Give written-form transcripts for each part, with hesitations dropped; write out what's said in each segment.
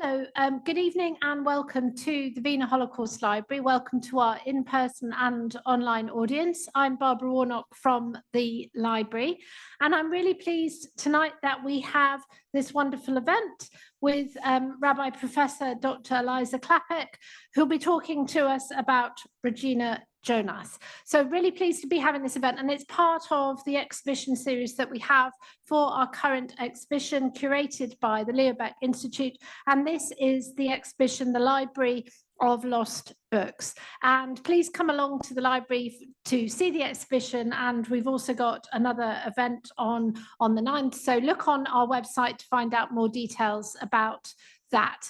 Good evening and welcome to the Wiener Holocaust Library. Welcome to our in-person and online audience. I'm Barbara Warnock from the library, and I'm really pleased tonight that we have this wonderful event with Rabbi Professor Dr. Elisa Klapheck, who'll be talking to us about Regina Jonas. So really pleased to be having this event, and it's part of the exhibition series that we have for our current exhibition curated by the Klapheck Institute, and this is the exhibition, The Library of Lost Books. And please come along to the library to see the exhibition, and we've also got another event on the 9th, so look on our website to find out more details about that.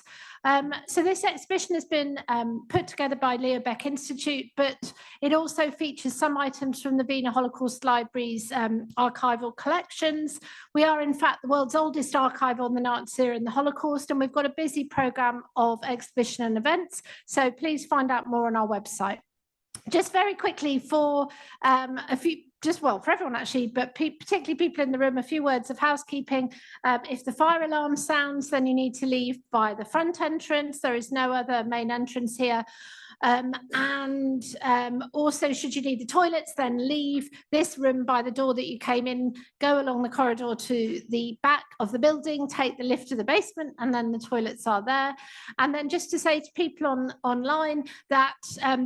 So this exhibition has been put together by Klapheck Institute, but it also features some items from the Wiener Holocaust Library's archival collections. We are in fact the world's oldest archive on the Nazi era and the Holocaust, and we've got a busy programme of exhibition and events, so please find out more on our website. Just very quickly for for everyone actually, but particularly people in the room, a few words of housekeeping. If the fire alarm sounds, then you need to leave by the front entrance. There is no other main entrance here. Also, should you need the toilets, then leave this room by the door that you came in, go along the corridor to the back of the building, take the lift to the basement, and then the toilets are there. And then just to say to people online that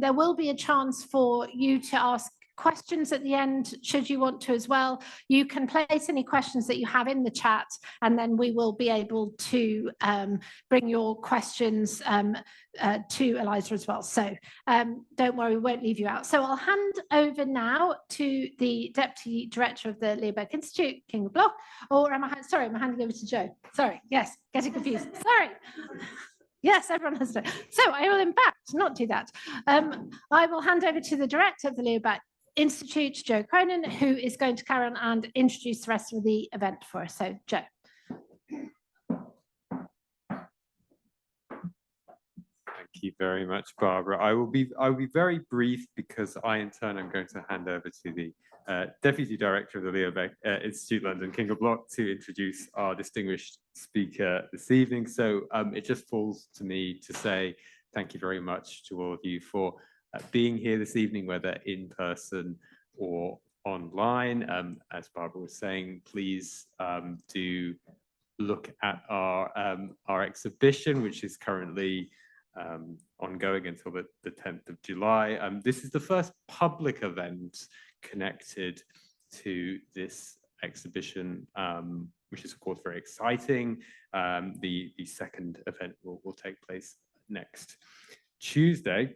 there will be a chance for you to ask questions at the end, should you want to as well. You can place any questions that you have in the chat, and then we will be able to bring your questions to Elisa as well. So don't worry, we won't leave you out. So I'll hand over now to the Deputy Director of the Klapheck Institute, King of Bloch, or am I handing over to Joe? Sorry, yes, getting confused. Sorry. Yes, everyone has to. So I will in fact not do that. I will hand over to the Director of the Klapheck Institute, Joe Cronin, who is going to carry on and introduce the rest of the event for us. So, Joe. Thank you very much, Barbara. I will be very brief because I, in turn, am going to hand over to the Deputy Director of the Klapheck Institute London, King of Bloch, to introduce our distinguished speaker this evening. So it just falls to me to say thank you very much to all of you for being here this evening, whether in person or online. As Barbara was saying, please do look at our exhibition, which is currently ongoing until the 10th of July. This is the first public event connected to this exhibition, which is of course very exciting. The second event will take place next Tuesday.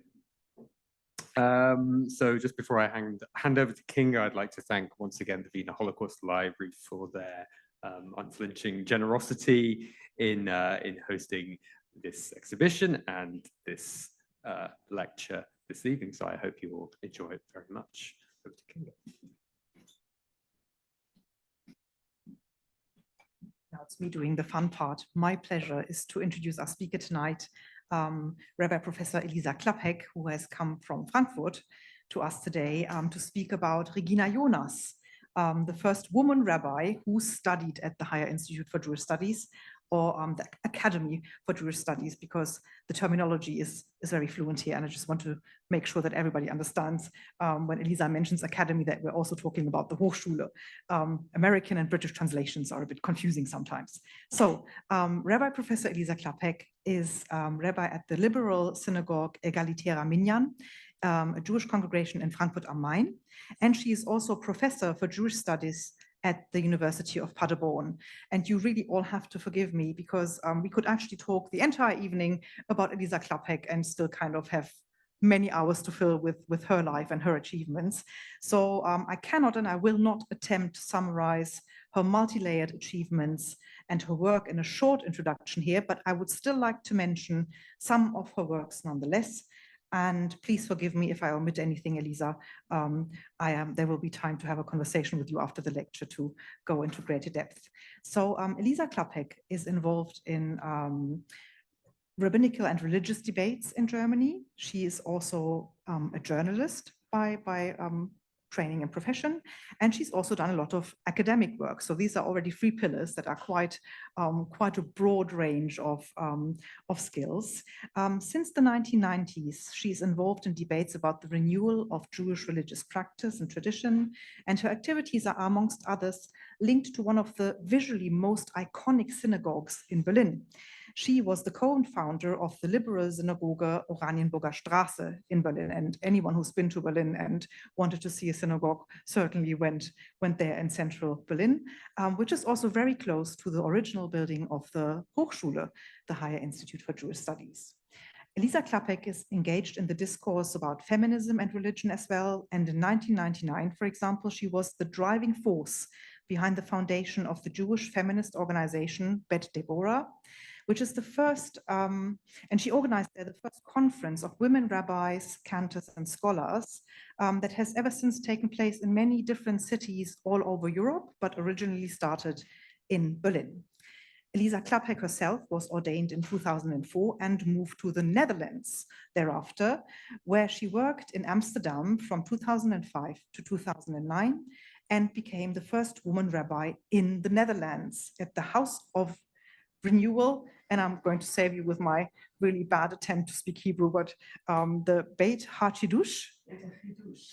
So just before I hand over to Kinga, I'd like to thank once again the Wiener Holocaust Library for their unflinching generosity in hosting this exhibition and this lecture this evening. So I hope you all enjoy it very much. Over to Kinga. Now it's me doing the fun part. My pleasure is to introduce our speaker tonight, Rabbi Professor Elisa Klapheck, who has come from Frankfurt to us today to speak about Regina Jonas, the first woman rabbi who studied at the Higher Institute for Jewish Studies, or the Academy for Jewish Studies, because the terminology is very fluent here, and I just want to make sure that everybody understands when Elisa mentions academy that we're also talking about the Hochschule. American and British translations are a bit confusing sometimes. So Rabbi Professor Elisa Klapheck is rabbi at the liberal synagogue Egalitärer Minyan, a Jewish congregation in Frankfurt am Main, and she is also professor for Jewish studies at the University of Paderborn. And you really all have to forgive me because we could actually talk the entire evening about Elisa Klapheck and still kind of have many hours to fill with her life and her achievements. So I cannot and I will not attempt to summarize her multi-layered achievements and her work in a short introduction here, but I would still like to mention some of her works nonetheless. And please forgive me if I omit anything, Elisa. There will be time to have a conversation with you after the lecture to go into greater depth. So Elisa Klapheck is involved in rabbinical and religious debates in Germany. She is also a journalist by training and profession, and she's also done a lot of academic work. So these are already 3 pillars that are quite a broad range of skills. Since the 1990s, she's involved in debates about the renewal of Jewish religious practice and tradition, and her activities are, amongst others, linked to one of the visually most iconic synagogues in Berlin. She was the co-founder of the liberal synagogue Oranienburger Straße in Berlin, and anyone who's been to Berlin and wanted to see a synagogue certainly went there in central Berlin, which is also very close to the original building of the Hochschule, the Higher Institute for Jewish Studies. Elisa Klapheck is engaged in the discourse about feminism and religion as well, and in 1999, for example, she was the driving force behind the foundation of the Jewish feminist organization Bet Deborah, which is the first, and she organized there the first conference of women rabbis, cantors, and scholars that has ever since taken place in many different cities all over Europe, but originally started in Berlin. Elisa Klapheck herself was ordained in 2004 and moved to the Netherlands thereafter, where she worked in Amsterdam from 2005 to 2009 and became the first woman rabbi in the Netherlands at the House of Renewal, and I'm going to save you with my really bad attempt to speak Hebrew, but the Beit HaChidush.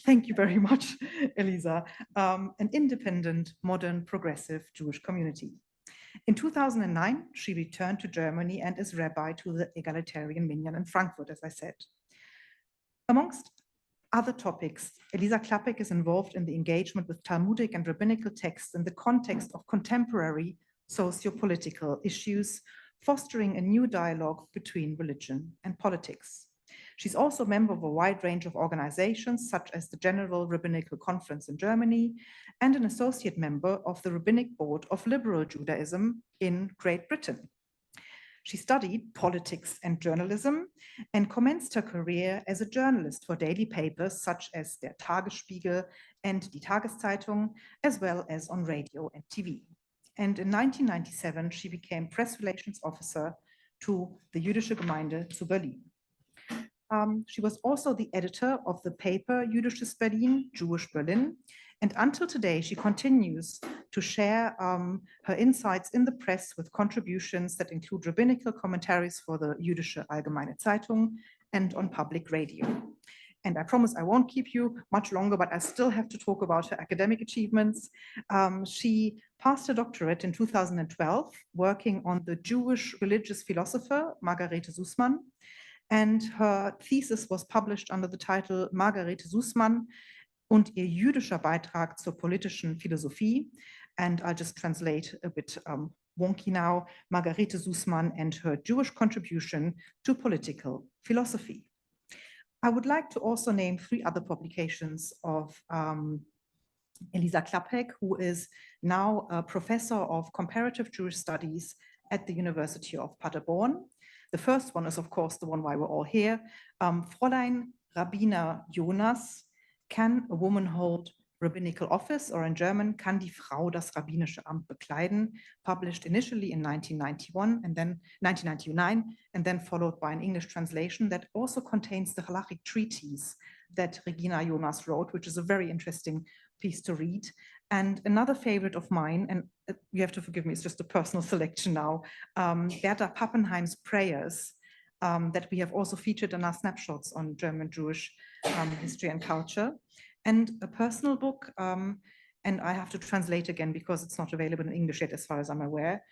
Thank you very much, Elisa. An independent, modern, progressive Jewish community. In 2009, she returned to Germany and is rabbi to the egalitarian minyan in Frankfurt, as I said. Amongst other topics, Elisa Klapheck is involved in the engagement with Talmudic and rabbinical texts in the context of contemporary socio-political issues, fostering a new dialogue between religion and politics. She's also a member of a wide range of organizations, such as the General Rabbinical Conference in Germany, and an associate member of the Rabbinic Board of Liberal Judaism in Great Britain. She studied politics and journalism and commenced her career as a journalist for daily papers such as Der Tagesspiegel and Die Tageszeitung, as well as on radio and TV. And in 1997, she became press relations officer to the Jüdische Gemeinde zu Berlin. She was also the editor of the paper Jüdisches Berlin, Jewish Berlin, and until today, she continues to share her insights in the press with contributions that include rabbinical commentaries for the Jüdische Allgemeine Zeitung and on public radio. And I promise I won't keep you much longer, but I still have to talk about her academic achievements. She passed her doctorate in 2012, working on the Jewish religious philosopher Margarete Sussmann, and her thesis was published under the title Margarete Sussmann und ihr jüdischer Beitrag zur politischen Philosophie. And I'll just translate a bit wonky now, Margarete Sussmann and her Jewish contribution to political philosophy. I would like to also name 3 other publications of Elisa Klapheck, who is now a professor of comparative Jewish studies at the University of Paderborn. The first one is, of course, the one why we're all here. Fräulein Regina Jonas, Can a Woman Hold Rabbinical Office, or in German, Kann die Frau das rabbinische Amt bekleiden, published initially in 1999, and then followed by an English translation that also contains the halachic treatise that Regina Jonas wrote, which is a very interesting piece to read. And another favorite of mine, and you have to forgive me, it's just a personal selection now, Berta Pappenheim's Prayers, that we have also featured in our snapshots on German Jewish history and culture. And a personal book, and I have to translate again because it's not available in English yet as far as I'm aware.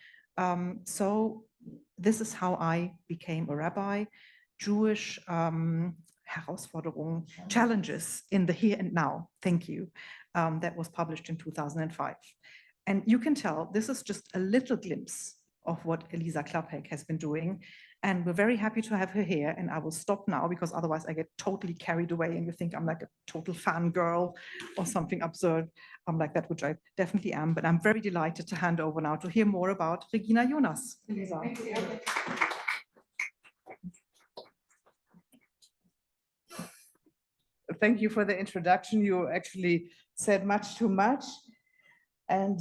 So this is how I became a rabbi, Jewish Herausforderungen, challenges in the here and now, thank you, that was published in 2005. And you can tell this is just a little glimpse of what Elisa Klapheck has been doing. And we're very happy to have her here. And I will stop now because otherwise I get totally carried away and you think I'm like a total fangirl or something absurd like that, which I definitely am. But I'm very delighted to hand over now to hear more about Regina Jonas. Elisa. Thank you for the introduction. You actually said much too much. And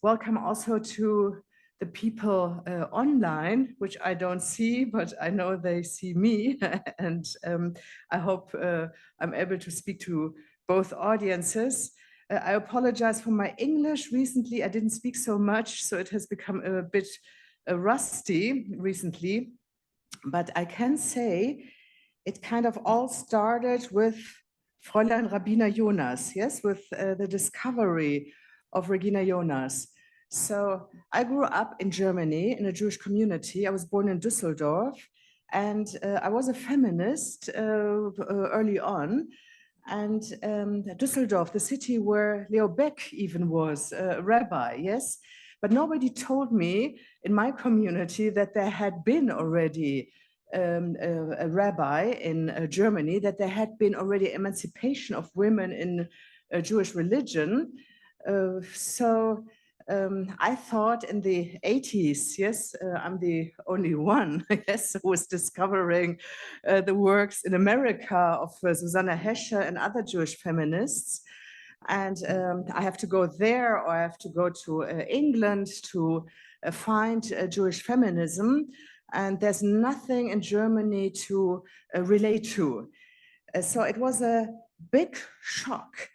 welcome also to the people online, which I don't see, but I know they see me. And I hope I'm able to speak to both audiences. I apologize for my English. Recently, I didn't speak so much, so it has become a bit rusty recently. But I can say it kind of all started with Fräulein Regina Jonas, yes, with the discovery of Regina Jonas. So I grew up in Germany in a Jewish community. I was born in Düsseldorf, and I was a feminist early on. And Düsseldorf, the city where Leo Beck even was a rabbi, yes? But nobody told me in my community that there had been already a rabbi in Germany, that there had been already emancipation of women in Jewish religion. I thought in the 80s, yes, I'm the only one, yes, who was discovering the works in America of Susanna Hesche and other Jewish feminists. And I have to go there, or I have to go to England to find Jewish feminism. And there's nothing in Germany to relate to. So it was a big shock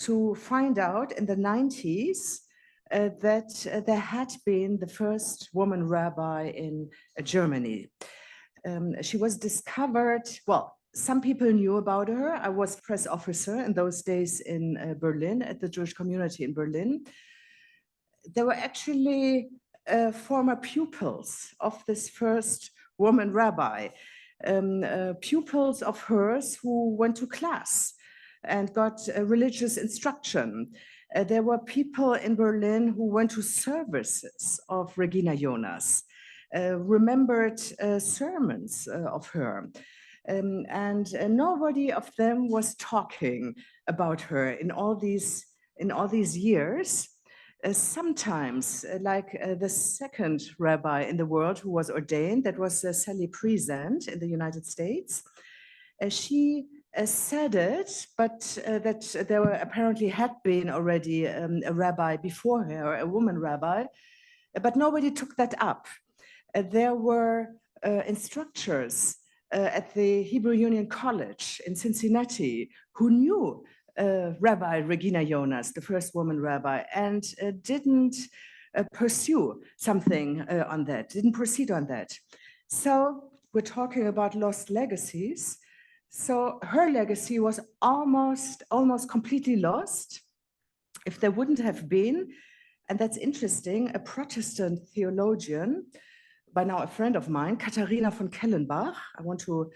to find out in the 90s that there had been the first woman rabbi in Germany. She was discovered, well, some people knew about her. I was press officer in those days in Berlin, at the Jewish community in Berlin. There were actually former pupils of this first woman rabbi, pupils of hers who went to class and got religious instruction. There were people in Berlin who went to services of Regina Jonas, remembered sermons of her. And nobody of them was talking about her in all these years. Sometimes, like the second rabbi in the world who was ordained, that was Sally Present in the United States. She said it, but that there apparently had been already a rabbi before her, a woman rabbi, but nobody took that up. There were instructors at the Hebrew Union College in Cincinnati who knew Rabbi Regina Jonas, the first woman rabbi, and didn't pursue something on that, didn't proceed on that. So we're talking about lost legacies. So her legacy was almost completely lost if there wouldn't have been, and that's interesting, a Protestant theologian, by now a friend of mine, Katharina von Kellenbach. I want to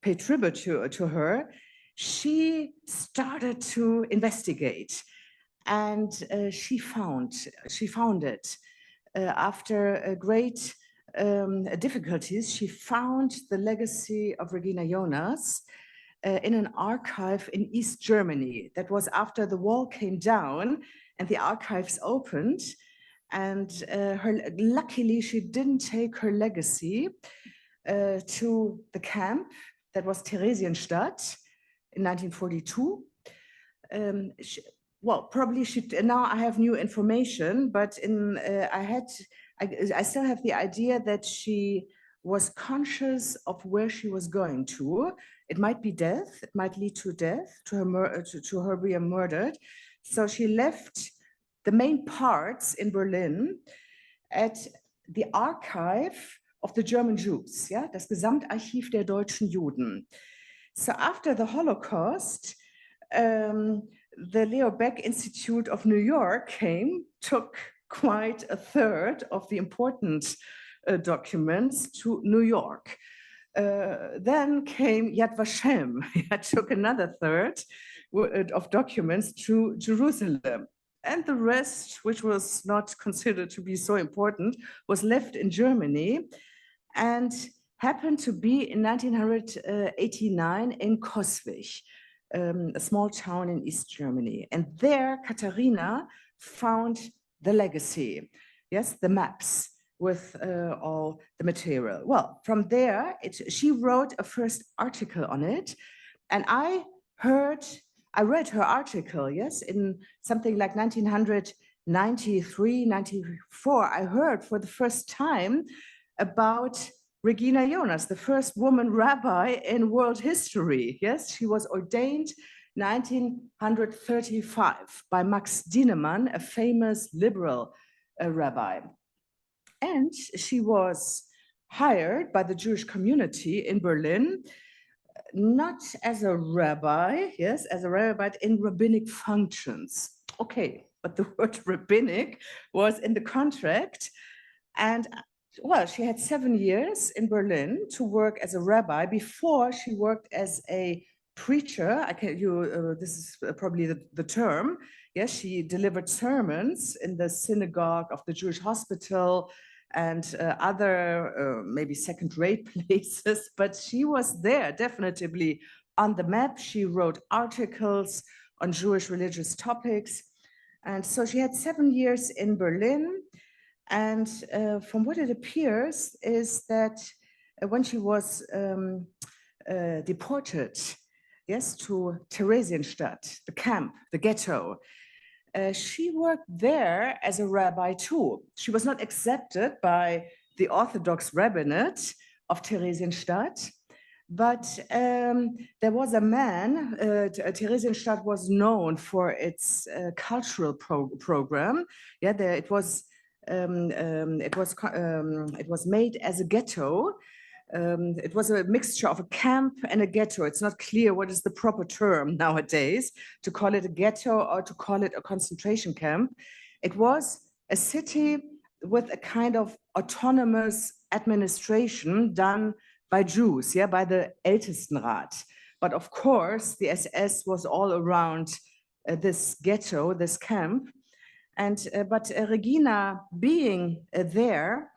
pay tribute to her. She started to investigate, and she found it. After great difficulties, she found the legacy of Regina Jonas in an archive in East Germany. That was after the wall came down and the archives opened. And luckily, she didn't take her legacy to the camp that was Theresienstadt in 1942. Well, probably now I have new information, but I still have the idea that she was conscious of where she was going to. It might be death, it might lead to death, to her being murdered. So she left the main parts in Berlin at the archive of the German Jews, yeah, das Gesamtarchiv der deutschen Juden. So after the Holocaust, the Leo Baeck Institute of New York took quite a third of the important documents to New York. Then came Yad Vashem, took another third of documents to Jerusalem. And the rest, which was not considered to be so important, was left in Germany and happened to be in 1989 in Coswig, a small town in East Germany. And there, Katharina found the legacy, yes, the maps with all the material. Well, from there, she wrote a first article on it, and I read her article, yes, in something like 1993, 94. I heard for the first time about Regina Jonas, the first woman rabbi in world history. Yes, she was ordained 1935 by Max Dienemann, a famous liberal rabbi. And she was hired by the Jewish community in Berlin, not as a rabbi, yes, as a rabbi, but in rabbinic functions. Okay, but the word rabbinic was in the contract. And well, she had 7 years in Berlin to work as a rabbi before she worked as a preacher. This is probably the term. Yes, she delivered sermons in the synagogue of the Jewish hospital and other maybe second-rate places, but she was there definitively on the map. She wrote articles on Jewish religious topics. And so she had 7 years in Berlin. And from what it appears is that when she was deported, yes, to Theresienstadt, the camp, the ghetto, she worked there as a rabbi too. She was not accepted by the Orthodox rabbinate of Theresienstadt, but there was a man. Theresienstadt was known for its cultural program. Yeah, it was made as a ghetto. It was a mixture of a camp and a ghetto. It's not clear what is the proper term nowadays, to call it a ghetto or to call it a concentration camp. It was a city with a kind of autonomous administration done by Jews, yeah, by the Ältestenrat. But of course, the SS was all around this ghetto, this camp. And but Regina being there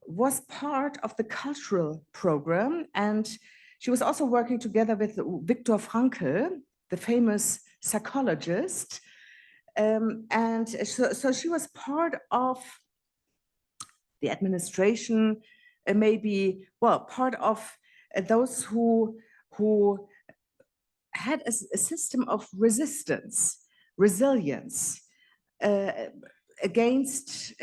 was part of the cultural program, and she was also working together with Viktor Frankl, the famous psychologist, and so she was part of the administration, maybe, well, part of those who had a system of resistance, resilience against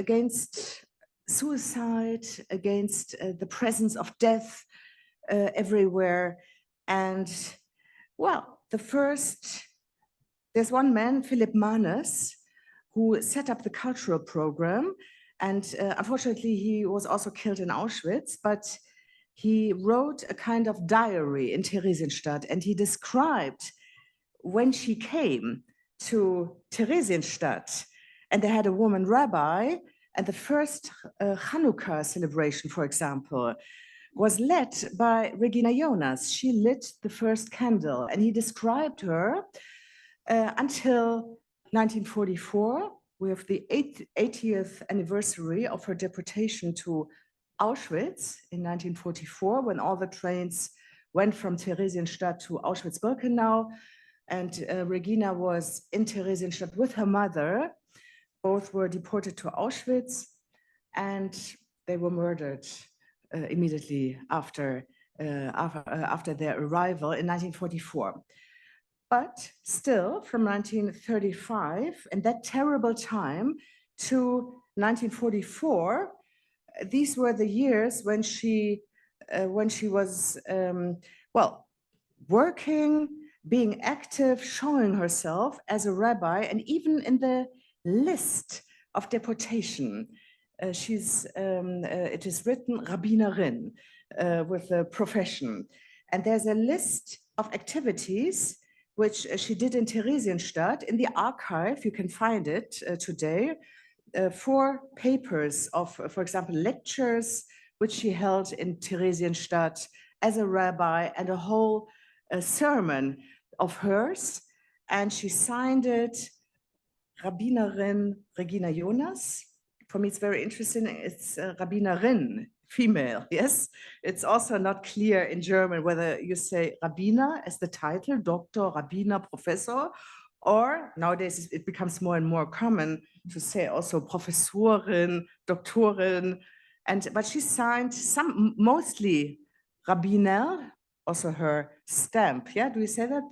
suicide, against the presence of death everywhere. And well, there's one man, Philip Manes, who set up the cultural program. And unfortunately, he was also killed in Auschwitz, but he wrote a kind of diary in Theresienstadt, and he described when she came to Theresienstadt, and they had a woman rabbi, and the first Hanukkah celebration, for example, was led by Regina Jonas. She lit the first candle, and he described her until 1944. We have the 80th anniversary of her deportation to Auschwitz in 1944, when all the trains went from Theresienstadt to Auschwitz-Birkenau. And Regina was in Theresienstadt with her mother. Both were deported to Auschwitz, and they were murdered immediately after their arrival in 1944. But still, from 1935 and that terrible time to 1944, these were the years when she was well, working, being active, showing herself as a rabbi, and even in the list of deportation, it is written rabbinerin with a profession, and there's a list of activities which she did in Theresienstadt. In the archive, you can find it today. 4 papers of, for example, lectures which she held in Theresienstadt as a rabbi, and a whole sermon of hers, and she signed it Rabbinerin Regina Jonas. For me, it's very interesting. It's Rabbinerin, female, yes. It's also not clear in German whether you say Rabbiner as the title, Doctor, Rabbiner, Professor, or nowadays it becomes more and more common to say also Professorin, Doktorin, but she signed mostly Rabbiner, also her stamp. Yeah, do we say that?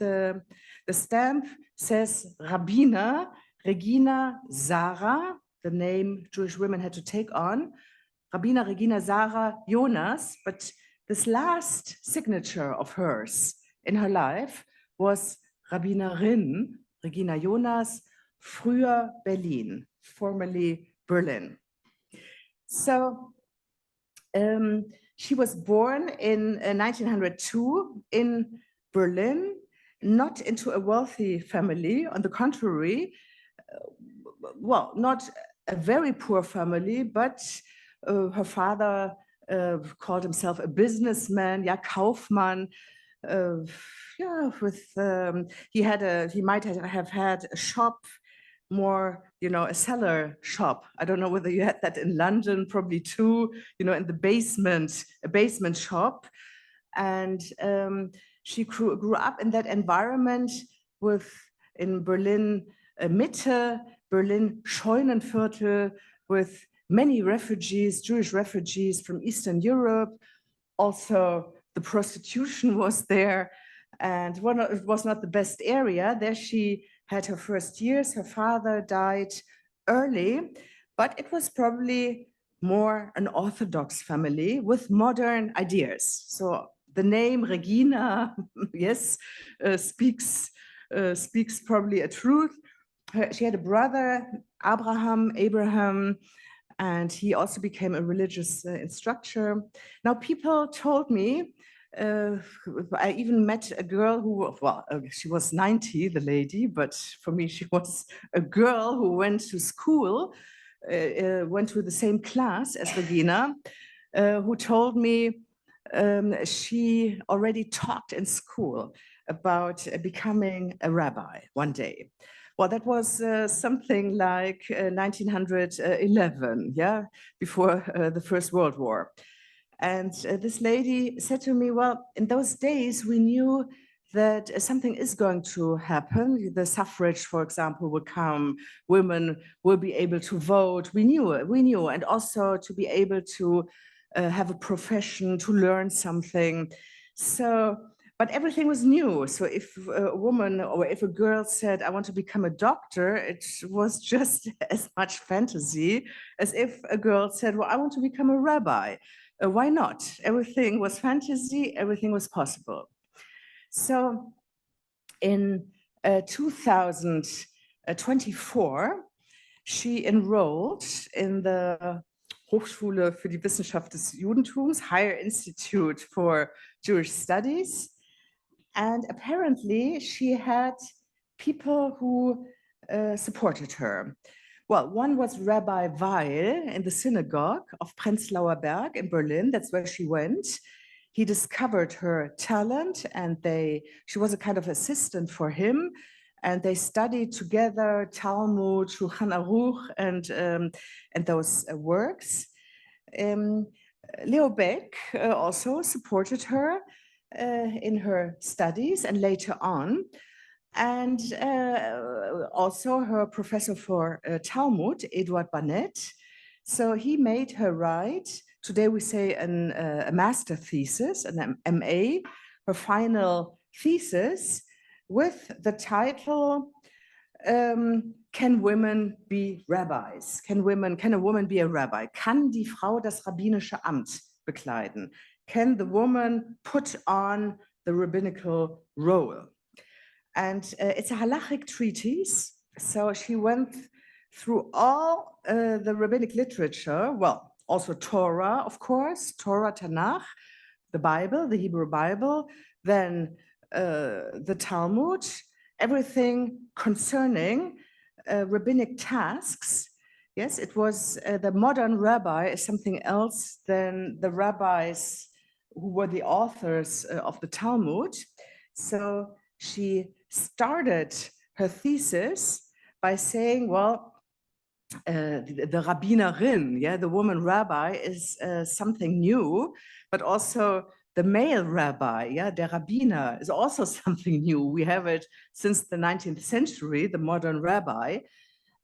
The stamp says Rabbiner Regina Sarah, the name Jewish women had to take on, Rabbiner Regina Sarah Jonas, but this last signature of hers in her life was Rabbinerin, Regina Jonas, früher Berlin, formerly Berlin. So she was born in 1902 in Berlin, not into a wealthy family, on the contrary, well, not a very poor family, but her father called himself a businessman, yeah, Kaufmann. Yeah, with he might have had a shop, more, you know, a cellar shop. I don't know whether you had that in London, probably too, you know, in the basement, a basement shop. And she grew up in that environment in Berlin Mitte, Berlin Scheunenviertel, with many refugees, Jewish refugees from Eastern Europe. Also, the prostitution was there, and it was not the best area. There she had her first years. Her father died early, but it was probably more an Orthodox family with modern ideas. So the name Regina, yes, speaks probably a truth. She had a brother, Abraham, and he also became a religious instructor. Now, people told me, I even met a girl who, well, she was 90, the lady, but for me, she was a girl who went to school, went to the same class as Regina, who told me she already talked in school about becoming a rabbi one day. Well, that was something like 1911, yeah, before the First World War. And this lady said to me, well, in those days, we knew that something is going to happen. The suffrage, for example, will come, women will be able to vote. We knew, and also to be able to have a profession, to learn something. So, but everything was new. So if a woman or if a girl said, I want to become a doctor, it was just as much fantasy as if a girl said, well, I want to become a rabbi. Why not? Everything was fantasy, everything was possible. So in 2024, she enrolled in the Hochschule für die Wissenschaft des Judentums, Higher Institute for Jewish Studies. And apparently she had people who supported her. Well, one was Rabbi Weil in the synagogue of Prenzlauer Berg in Berlin. That's where she went. He discovered her talent, and she was a kind of assistant for him. And they studied together Talmud, Shulchan Aruch, and those works. Leo Beck also supported her in her studies and later on. And also her professor for Talmud, Eduard Barnett. So he made her write, today we say a master thesis, an MA, her final thesis with the title, Can Women Be Rabbis? Can a woman be a rabbi? Kann die Frau das rabbinische Amt bekleiden? Can the woman put on the rabbinical role? And it's a halachic treatise. So she went through all the rabbinic literature, well, also Torah, of course, Torah, Tanakh, the Bible, the Hebrew Bible, then the Talmud, everything concerning rabbinic tasks. Yes, it was the modern rabbi is something else than the rabbis who were the authors of the Talmud. So she started her thesis by saying, well, the rabbinerin, yeah, the woman rabbi is something new, but also the male rabbi, yeah, der Rabbiner is also something new. We have it since the 19th century, the modern rabbi.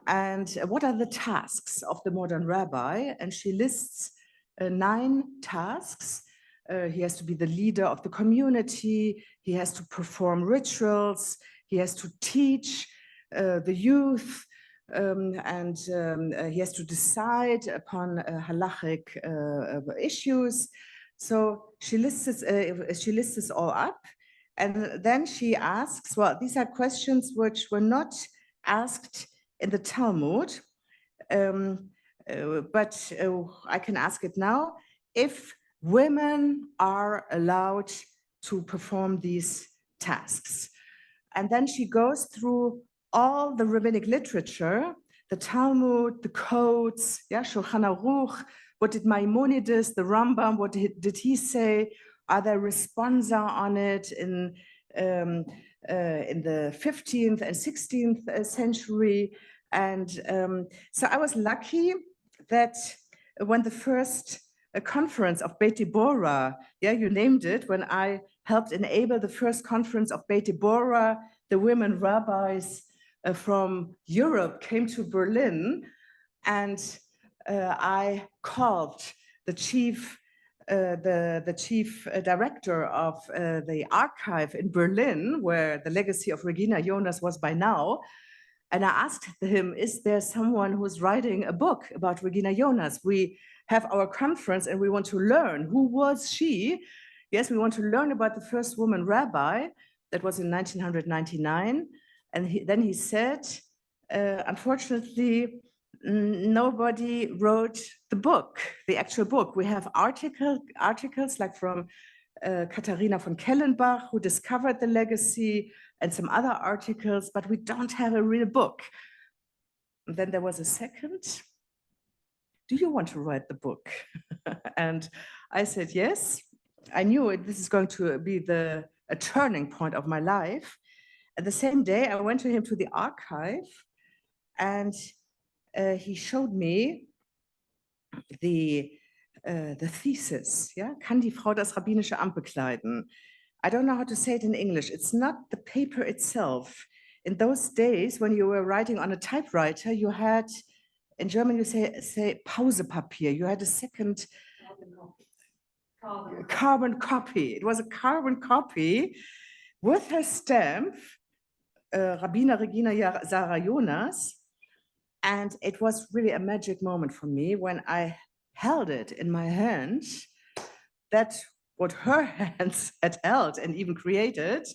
And what are the tasks of the modern rabbi? And she lists 9 tasks. He has to be the leader of the community. He has to perform rituals. He has to teach the youth. And he has to decide upon halachic issues. So she lists this all up. And then she asks, well, these are questions which were not asked in the Talmud, but I can ask it now. If women are allowed to perform these tasks. And then she goes through all the rabbinic literature, the Talmud, the codes, yeah, Shulchan Aruch, what did Maimonides, the Rambam, what did he say? Are there responsa on it in the 15th and 16th century? And so I was lucky that when the first conference of Beit Deborah, yeah, you named it, when I helped enable the first conference of Beit Deborah, the women rabbis from Europe came to Berlin, and I called the chief director of the archive in Berlin, where the legacy of Regina Jonas was by now. And I asked him, is there someone who's writing a book about Regina Jonas? We have our conference and we want to learn. Who was she? Yes, we want to learn about the first woman rabbi. That was in 1999. And then he said, unfortunately, nobody wrote the book, the actual book. We have articles like from Katharina von Kellenbach, who discovered the legacy, and some other articles, but we don't have a real book. And then there was a second. Do you want to write the book? And I said, yes. I knew this is going to be a turning point of my life. And the same day, I went to him to the archive, and he showed me the thesis, yeah? Kann die Frau das rabbinische Amt bekleiden? I don't know how to say it in English. It's not the paper itself. In those days, when you were writing on a typewriter, you had, in German, you say Pausepapier. You had a second carbon copy. It was a carbon copy with her stamp, Rabbiner Regina Jonas. And it was really a magic moment for me when I held it in my hand, that what her hands had held and even created.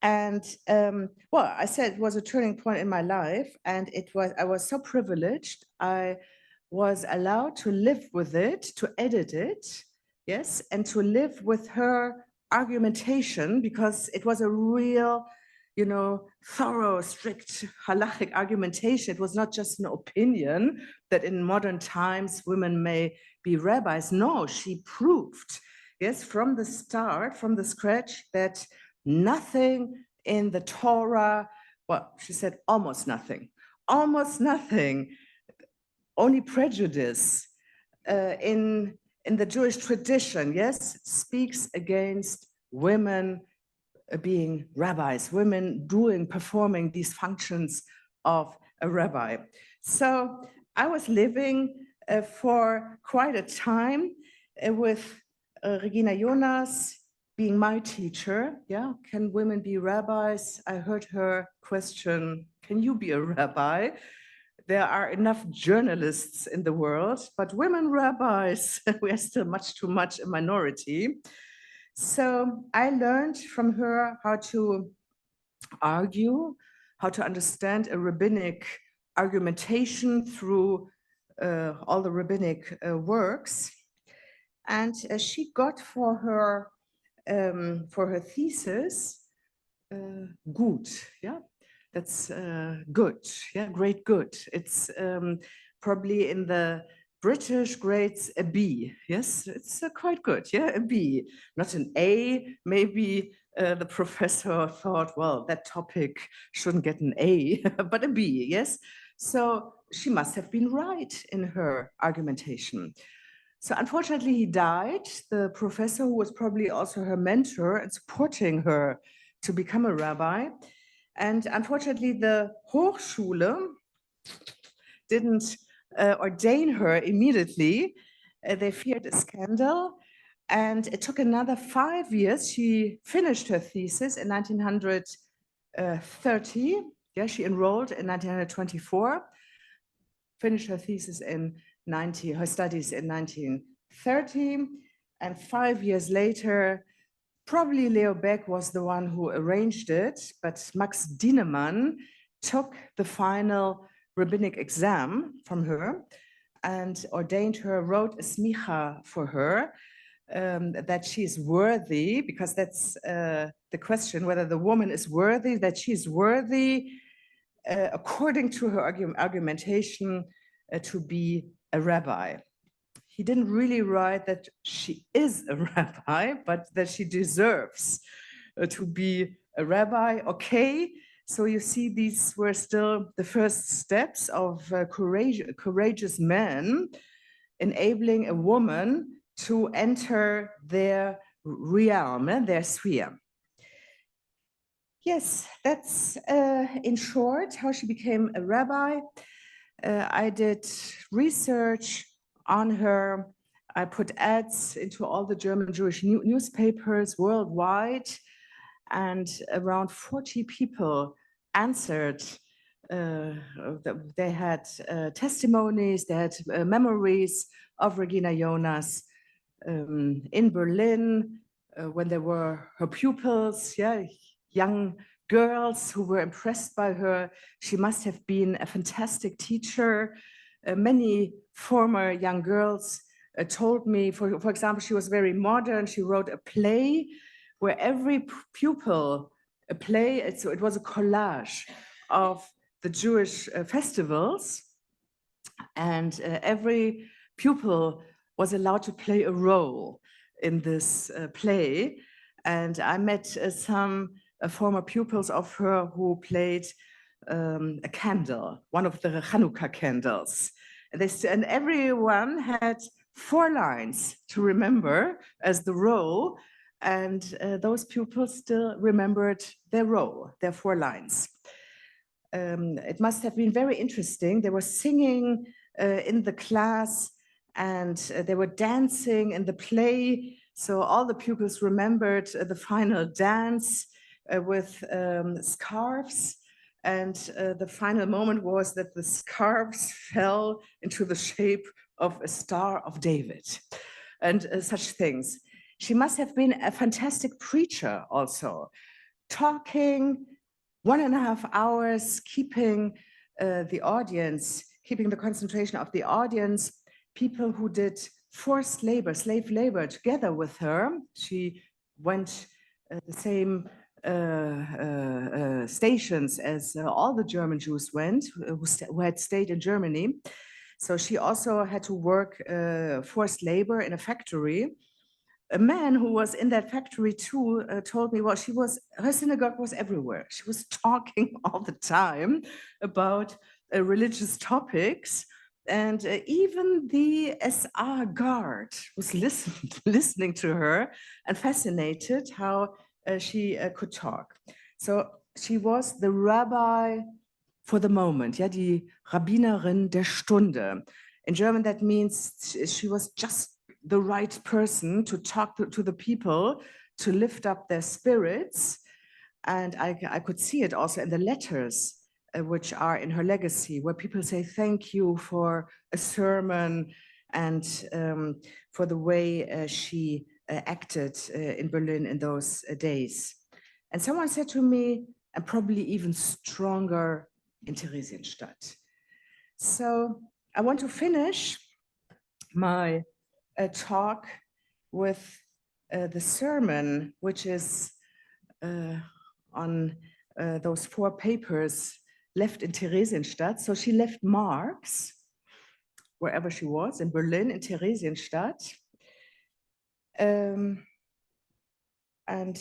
And well, I said it was a turning point in my life, and I was so privileged. I was allowed to live with it, to edit it, yes, and to live with her argumentation, because it was a real, you know, thorough, strict halachic argumentation. It was not just an opinion that in modern times women may be rabbis. No, she proved, yes, from the start, from the scratch, that nothing in the Torah, well, she said almost nothing, only prejudice in the Jewish tradition, yes, speaks against women being rabbis, women performing these functions of a rabbi. So I was living for quite a time with Regina Jonas being my teacher. Yeah, can women be rabbis? I heard her question, can you be a rabbi? There are enough journalists in the world, but women rabbis, we are still much too much a minority. So I learned from her how to argue, how to understand a rabbinic argumentation through all the rabbinic works. And she got for her thesis, good, yeah, that's good, yeah, great good. It's probably in the British grades a B, yes, it's quite good, yeah, a B, not an A. Maybe the professor thought, well, that topic shouldn't get an A, but a B, yes. So she must have been right in her argumentation. So unfortunately, he died, the professor who was probably also her mentor and supporting her to become a rabbi. And unfortunately, the Hochschule didn't ordain her immediately. They feared a scandal. And it took another 5 years. She finished her thesis in 1930. Yeah, she enrolled in 1924, finished her thesis in her studies in 1930. And 5 years later, Probably Leo Beck was the one who arranged it, but Max Dienemann took the final rabbinic exam from her and ordained her, wrote a smicha for her, that she is worthy, because that's the question, whether the woman is worthy, that she is worthy, according to her argumentation, to be a rabbi. He didn't really write that she is a rabbi, but that she deserves to be a rabbi. Okay, so you see, these were still the first steps of courageous men enabling a woman to enter their realm, their sphere. Yes, that's in short how she became a rabbi. I did research on her. I put ads into all the German Jewish newspapers worldwide, and around 40 people answered. They had testimonies, they had memories of Regina Jonas in Berlin when they were her pupils, young girls who were impressed by her. She must have been a fantastic teacher. Many former young girls told me, for example, she was very modern. She wrote a play where every pupil, it was a collage of the Jewish festivals, and every pupil was allowed to play a role in this play. And I met some former pupils of her who played a candle, one of the Hanukkah candles. And everyone had 4 lines to remember as the role, and those pupils still remembered their role, their 4 lines. It must have been very interesting. They were singing in the class, and they were dancing in the play. So all the pupils remembered the final dance with scarves. And the final moment was that the scarves fell into the shape of a Star of David and such things. She must have been a fantastic preacher also, talking 1.5 hours, keeping the audience, keeping the concentration of the audience, people who did forced labor, slave labor together with her. She went the same stations as all the German Jews went, who had stayed in Germany. So she also had to work forced labor in a factory. A man who was in that factory too told me, well, her synagogue was everywhere. She was talking all the time about religious topics. And even the SR guard was listening to her and fascinated how she could talk. So she was the rabbi for the moment, die Rabbinerin der Stunde. In German, that means she was just the right person to talk to the people, to lift up their spirits. And I could see it also in the letters which are in her legacy, where people say thank you for a sermon and for the way she acted in Berlin in those days. And someone said to me, and probably even stronger in Theresienstadt. So I want to finish my talk with the sermon, which is on those 4 papers left in Theresienstadt. So she left marks wherever she was, in Berlin, in Theresienstadt. And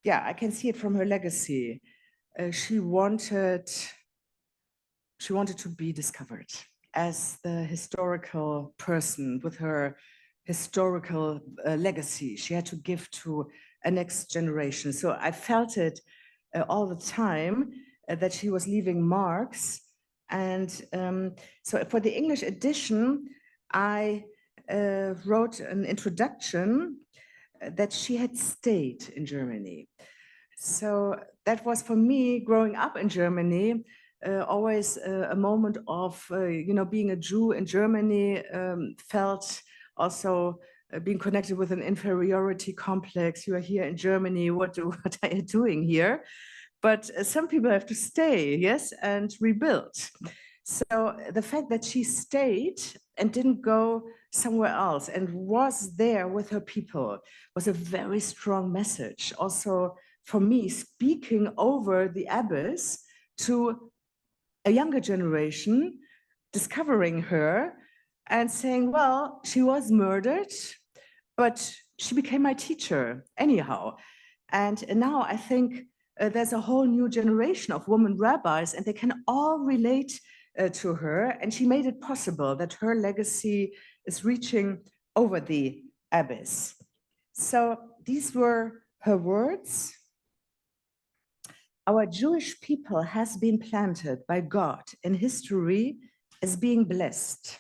yeah, I can see it from her legacy. She wanted to be discovered as the historical person with her historical legacy she had to give to a next generation. So I felt it all the time that she was leaving marks. And so for the English edition, I wrote an introduction that she had stayed in Germany. So that was, for me, growing up in Germany, always a moment of, being a Jew in Germany felt also being connected with an inferiority complex. You are here in Germany, what are you doing here? But some people have to stay, yes, and rebuild. So the fact that she stayed and didn't go somewhere else and was there with her people was a very strong message. Also for me, speaking over the abyss to a younger generation, discovering her and saying, well, she was murdered, but she became my teacher anyhow. And now I think there's a whole new generation of women rabbis, and they can all relate to her. And she made it possible that her legacy is reaching over the abyss. So these were her words. Our Jewish people has been planted by God in history as being blessed.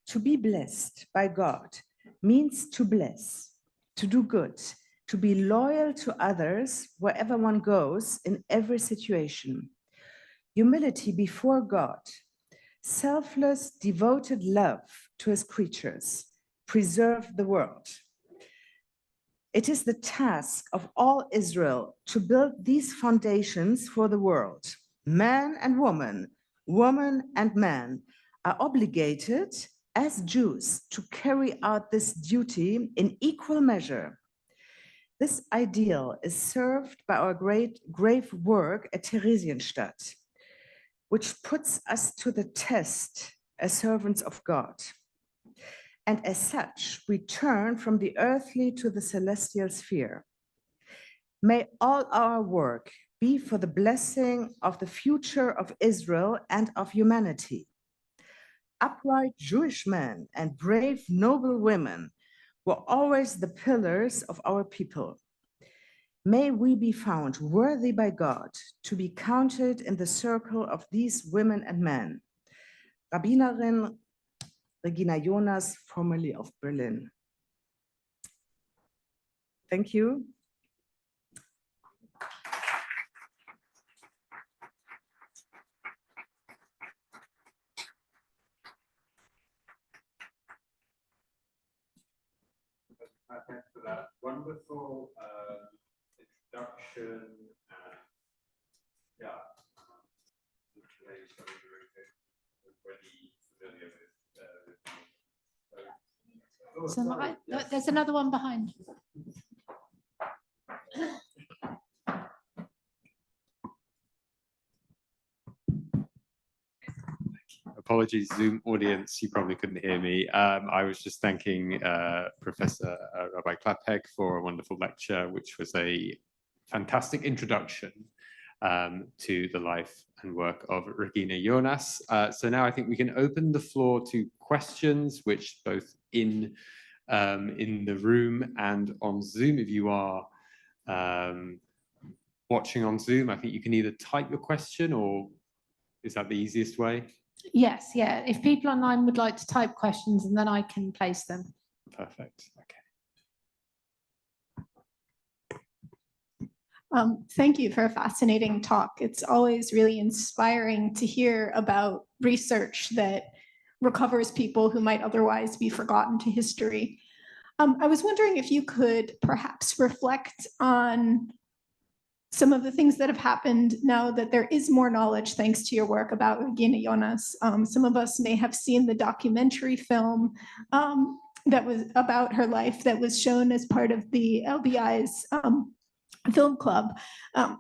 To be blessed by God means to bless, to do good, to be loyal to others wherever one goes in every situation. Humility before God, selfless, devoted love to his creatures, preserve the world. It is the task of all Israel to build these foundations for the world. Man and woman, woman and man are obligated as Jews to carry out this duty in equal measure. This ideal is served by our grave work at Theresienstadt, which puts us to the test as servants of God. And as such, we turn from the earthly to the celestial sphere. May all our work be for the blessing of the future of Israel and of humanity. Upright Jewish men and brave, noble women were always the pillars of our people. May we be found worthy by God to be counted in the circle of these women and men. Rabbinerin Regina Jonas, formerly of Berlin. Thank you. Thanks for that wonderful introduction. There's another one behind. Apologies, Zoom audience, you probably couldn't hear me. I was just thanking Professor Rabbi Klapheck for a wonderful lecture, which was a fantastic introduction to the life and work of Regina Jonas. So now I think we can open the floor to questions, which both in the room and on Zoom, if you are watching on Zoom, I think you can either type your question, or is that the easiest way? Yes, yeah. If people online would like to type questions, and then I can place them. Perfect. Okay. Thank you for a fascinating talk. It's always really inspiring to hear about research that recovers people who might otherwise be forgotten to history. I was wondering if you could perhaps reflect on some of the things that have happened now that there is more knowledge thanks to your work about Regina Jonas. Some of us may have seen the documentary film that was about her life that was shown as part of the LBI's film club.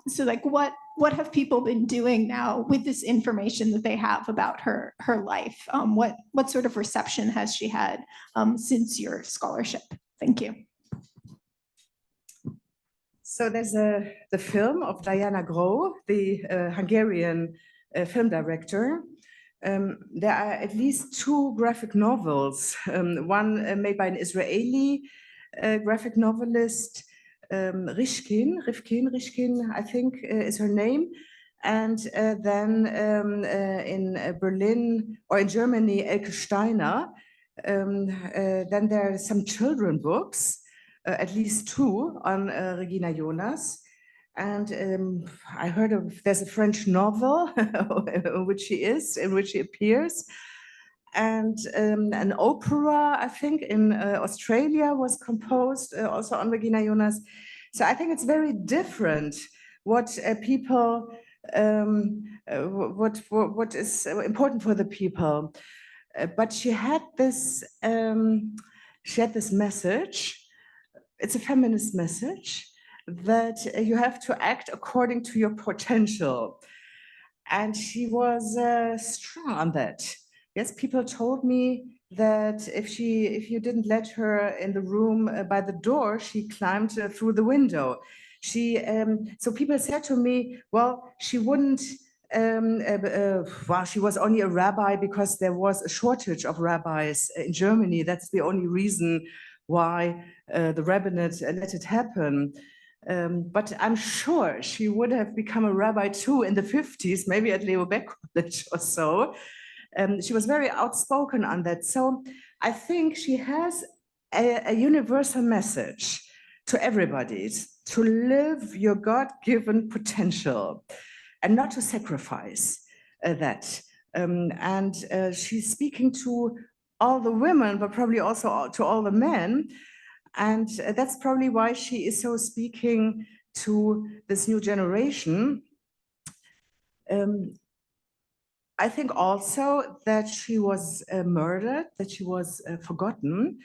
So like what have people been doing now with this information that they have about her life? What sort of reception has she had since your scholarship? Thank you. So there's the film of Diana Groh, the Hungarian film director. There are at least 2 graphic novels, one made by an Israeli graphic novelist, Rifkin, I think is her name. And then in Berlin, or in Germany, Elke Steiner. Then there are some children books, at least 2 on Regina Jonas. And I heard there's a French novel in which she appears. And an opera, I think, in Australia was composed also on Regina Jonas. So I think it's very different what people, what is important for the people. But she had this message. It's a feminist message that you have to act according to your potential. And she was strong on that. Yes, people told me that if you didn't let her in the room by the door, she climbed through the window. So people said to me, well, she wouldn't, well, she was only a rabbi because there was a shortage of rabbis in Germany. That's the only reason why the rabbinate let it happen. But I'm sure she would have become a rabbi too in the 50s, maybe at Leo Baeck College or so. She was very outspoken on that. So I think she has a universal message to everybody, to live your God-given potential and not to sacrifice that. And she's speaking to all the women, but probably also to all the men. And that's probably why she is so speaking to this new generation. I think also that she was murdered, that she was forgotten.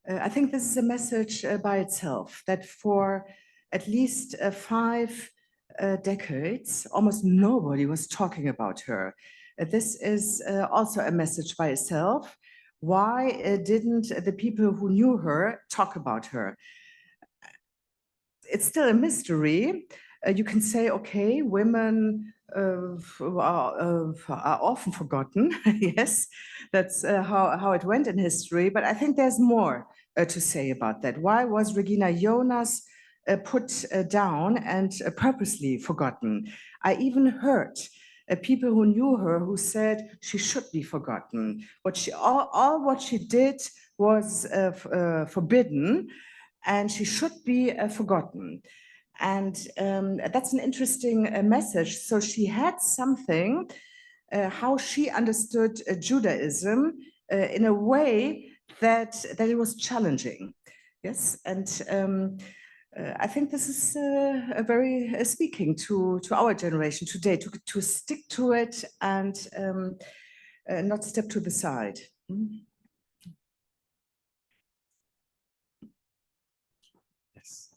I think this is a message by itself, that for at least 5 decades, almost nobody was talking about her. This is also a message by itself. Why didn't the people who knew her talk about her? It's still a mystery. You can say, okay, women are often forgotten. Yes, that's how it went in history. But I think there's more to say about that. Why was Regina Jonas put down and purposely forgotten? I even heard people who knew her who said she should be forgotten. All what she did was forbidden, and she should be forgotten. And that's an interesting message. So she had something, how she understood Judaism in a way that it was challenging. Yes, and I think this is a very speaking to our generation today, to stick to it and not step to the side. Yes.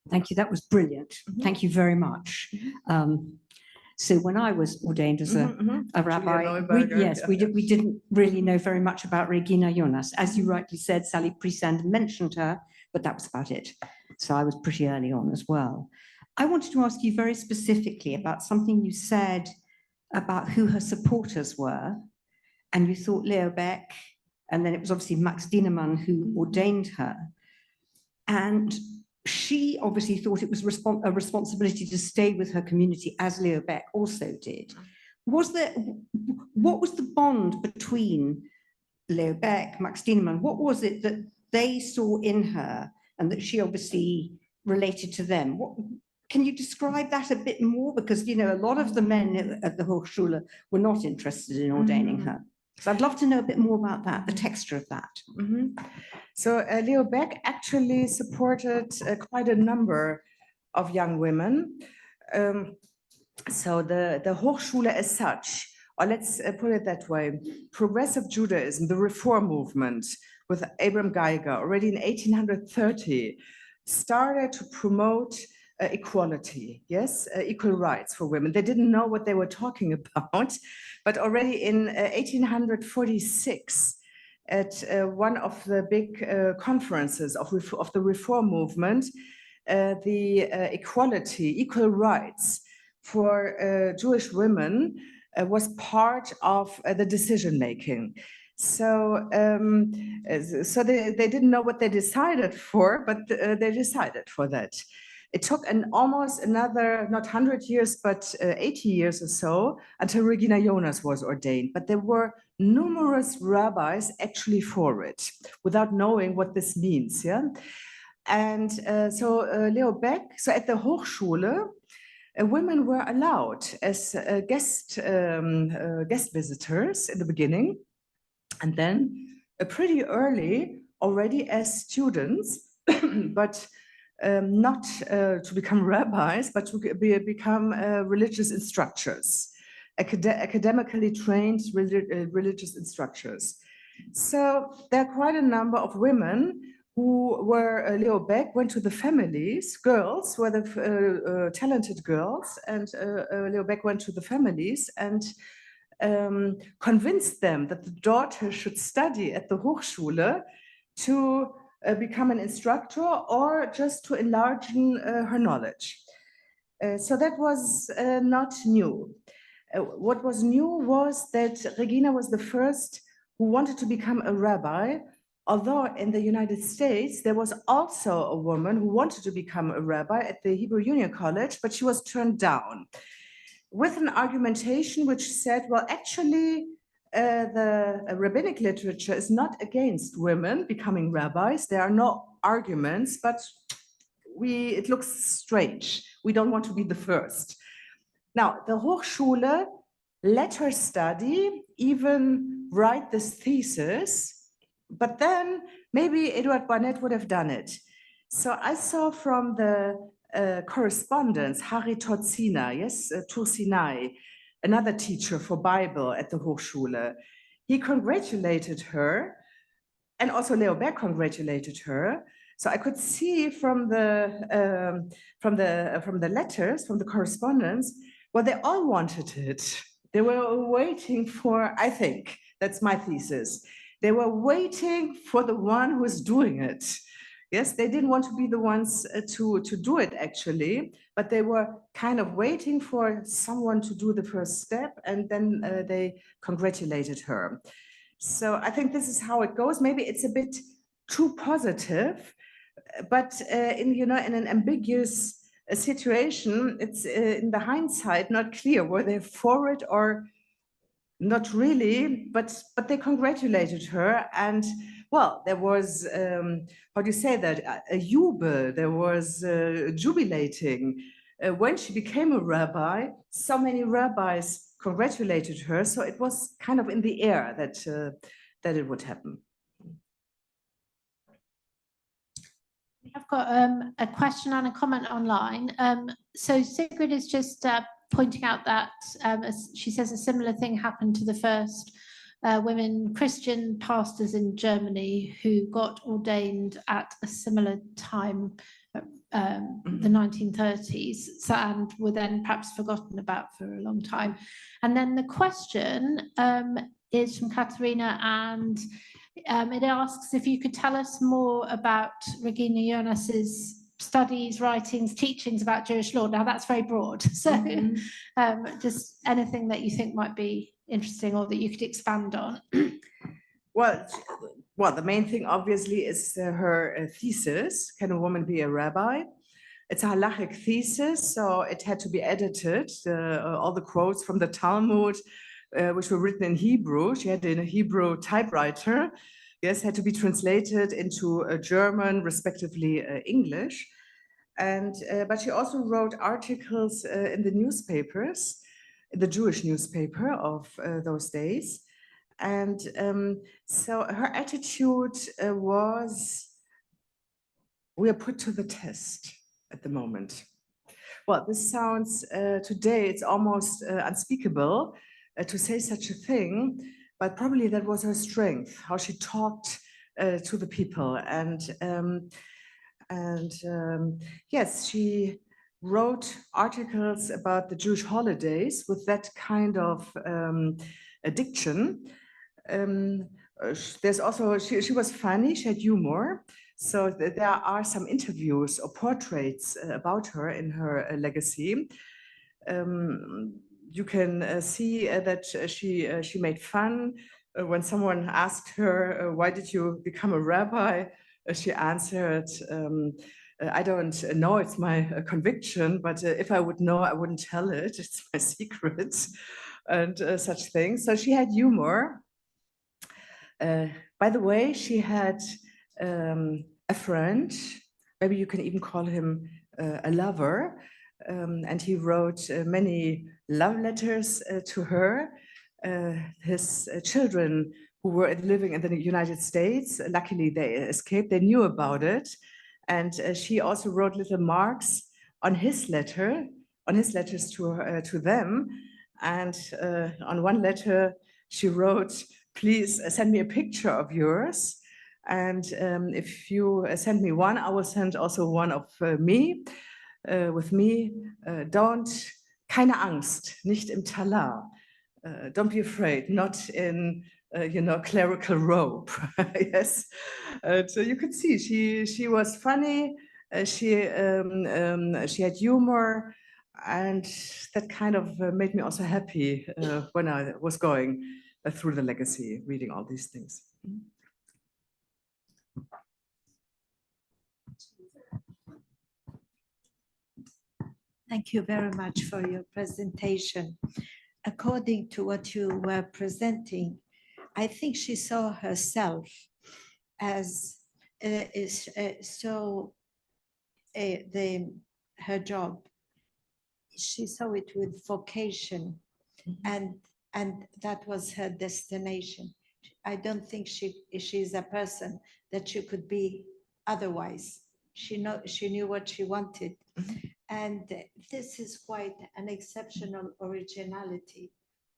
Thank you. That was brilliant. Thank you very much. So when I was ordained as a rabbi, we didn't really know very much about Regina Jonas. As you rightly said, Sally Priesand mentioned her, but that was about it. So I was pretty early on as well. I wanted to ask you very specifically about something you said about who her supporters were. And you thought Leo Baeck, and then it was obviously Max Dienemann who ordained her. And she obviously thought it was a responsibility to stay with her community, as Leo Baeck also did. What was the bond between Leo Baeck, Max Dienemann? What was it that they saw in her and that she obviously related to them? Can you describe that a bit more? Because, you know, a lot of the men at the Hochschule were not interested in ordaining her. So I'd love to know a bit more about that, the texture of that. So Leo Baeck actually supported quite a number of young women. So the Hochschule as such, or let's put it that way, progressive Judaism, the reform movement with Abraham Geiger already in 1830 started to promote equality, yes, equal rights for women. They didn't know what they were talking about, but already in 1846, at one of the big conferences of the reform movement, the equal rights for Jewish women was part of the decision making. So, they didn't know what they decided for, but they decided for that. It took almost another, not 100 years, but 80 years or so until Regina Jonas was ordained. But there were numerous rabbis actually for it, without knowing what this means. Yeah, and so Leo Baeck. So at the Hochschule, women were allowed as guest visitors in the beginning, and then pretty early already as students, but not to become rabbis, but to become religious instructors, academically trained religious instructors. So there are quite a number of women who were, Leo Beck went to the families, girls were the talented girls, and Leo Beck went to the families and convinced them that the daughter should study at the Hochschule to become an instructor or just to enlarge her knowledge. So that was not new. What was new was that Regina was the first who wanted to become a rabbi, although in the United States, there was also a woman who wanted to become a rabbi at the Hebrew Union College, but she was turned down with an argumentation which said, well, actually, the rabbinic literature is not against women becoming rabbis. There are no arguments, but it looks strange. We don't want to be the first. Now, the Hochschule let her study, even write this thesis, but then maybe Eduard Barnett would have done it. So I saw from the correspondence, Harry Totzina, yes, Tursinai, another teacher for Bible at the Hochschule. He congratulated her, and also Leo Beck congratulated her. So I could see from the letters, from the correspondence, well, they all wanted it. They were waiting for, I think, that's my thesis. They were waiting for the one who is doing it. Yes, they didn't want to be the ones to do it actually, but they were kind of waiting for someone to do the first step, and then they congratulated her. So I think this is how it goes. Maybe it's a bit too positive, but in an ambiguous situation, it's in the hindsight not clear were they for it or not really, but they congratulated her. And well, there was, how do you say that, a jubel, there was jubilating. When she became a rabbi, so many rabbis congratulated her, so it was kind of in the air that it would happen. I've got a question and a comment online. So Sigrid is just pointing out that she says a similar thing happened to the first women Christian pastors in Germany who got ordained at a similar time, the 1930s, and were then perhaps forgotten about for a long time. And then the question is from Katharina, and it asks if you could tell us more about Regina Jonas's studies, writings, teachings about Jewish law. Now that's very broad, so just anything that you think might be interesting or that you could expand on. Well, the main thing obviously is her thesis, Can a Woman Be a Rabbi? It's a halachic thesis, so it had to be edited. All the quotes from the Talmud, which were written in Hebrew, she had a Hebrew typewriter, yes, had to be translated into German, respectively English. And but she also wrote articles in the newspapers, the Jewish newspaper of those days. And so her attitude was, we are put to the test at the moment. Well, this sounds, today it's almost unspeakable to say such a thing, but probably that was her strength, how she talked to the people. And yes, she wrote articles about the Jewish holidays with that kind of diction. There's also, she was funny, she had humor. So there are some interviews or portraits about her in her legacy. You can see that she made fun when someone asked her, why did you become a rabbi? She answered, I don't know, it's my conviction, but if I would know, I wouldn't tell it, it's my secret, and such things. So she had humor. By the way, she had a friend, maybe you can even call him a lover, and he wrote many love letters to her. His children who were living in the United States, luckily they escaped, they knew about it. And she also wrote little marks on his letter, on his letters to them. And on one letter, she wrote, please send me a picture of yours. And if you send me one, I will send also one of me, with me. Keine Angst, nicht im Talar. Don't be afraid, not in, clerical robe. Yes. So you could see she was funny. She had humor, and that kind of made me also happy when I was going through the legacy, reading all these things. Thank you very much for your presentation. According to what you were presenting, I think she saw herself as her job. She saw it with vocation, and that was her destination. I don't think she's a person that she could be otherwise. She knew what she wanted. And this is quite an exceptional originality.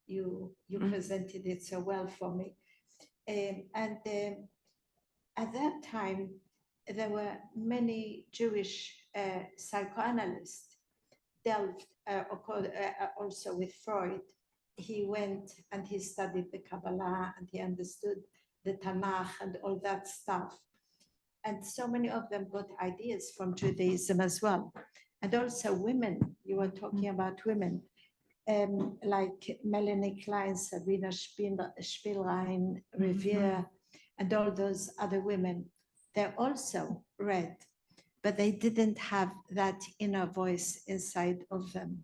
You presented it so well for me. At that time, there were many Jewish psychoanalysts delved also with Freud. He went and he studied the Kabbalah and he understood the Tanakh and all that stuff. And so many of them got ideas from Judaism as well. And also women, you were talking about women, like Melanie Klein, Sabina Spielrein, Revere, and all those other women. They also read, but they didn't have that inner voice inside of them.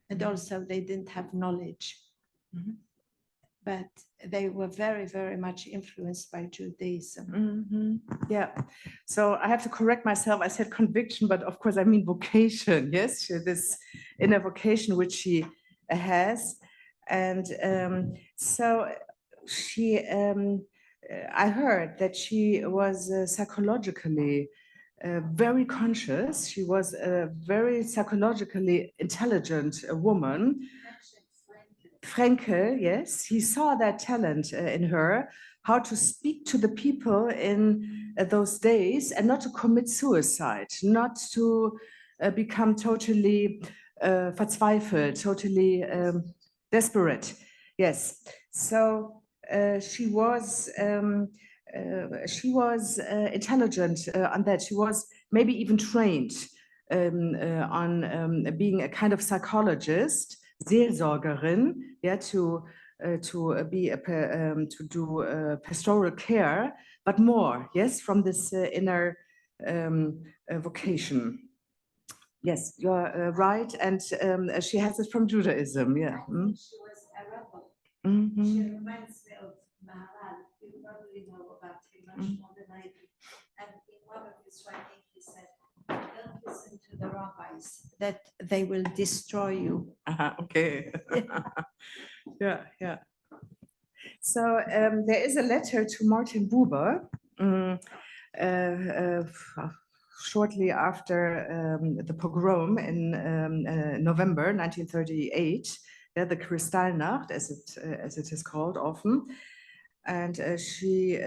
And also they didn't have knowledge. But they were very, very much influenced by Judaism. Yeah, so I have to correct myself. I said conviction, but of course I mean vocation. Yes, this inner vocation which she has. And so she, I heard that she was psychologically very conscious. She was a very psychologically intelligent woman. Franke, yes, he saw that talent in her, how to speak to the people in those days and not to commit suicide, not to become totally verzweifelt, totally desperate. Yes, so she was intelligent on that. She was maybe even trained on being a kind of psychologist. Seelsorgerin, yeah, to do pastoral care, but more, yes, from this inner vocation. Yes, you're right, and she has it from Judaism, yeah. She was a rebel. She reminds me of Maharal. You probably know about him much more than I do. And in one of his writings, he said, don't listen to the rabbis, that they will destroy you. Okay. Yeah, yeah. So there is a letter to Martin Buber shortly after the pogrom in November 1938, the Kristallnacht, as it is called often, and she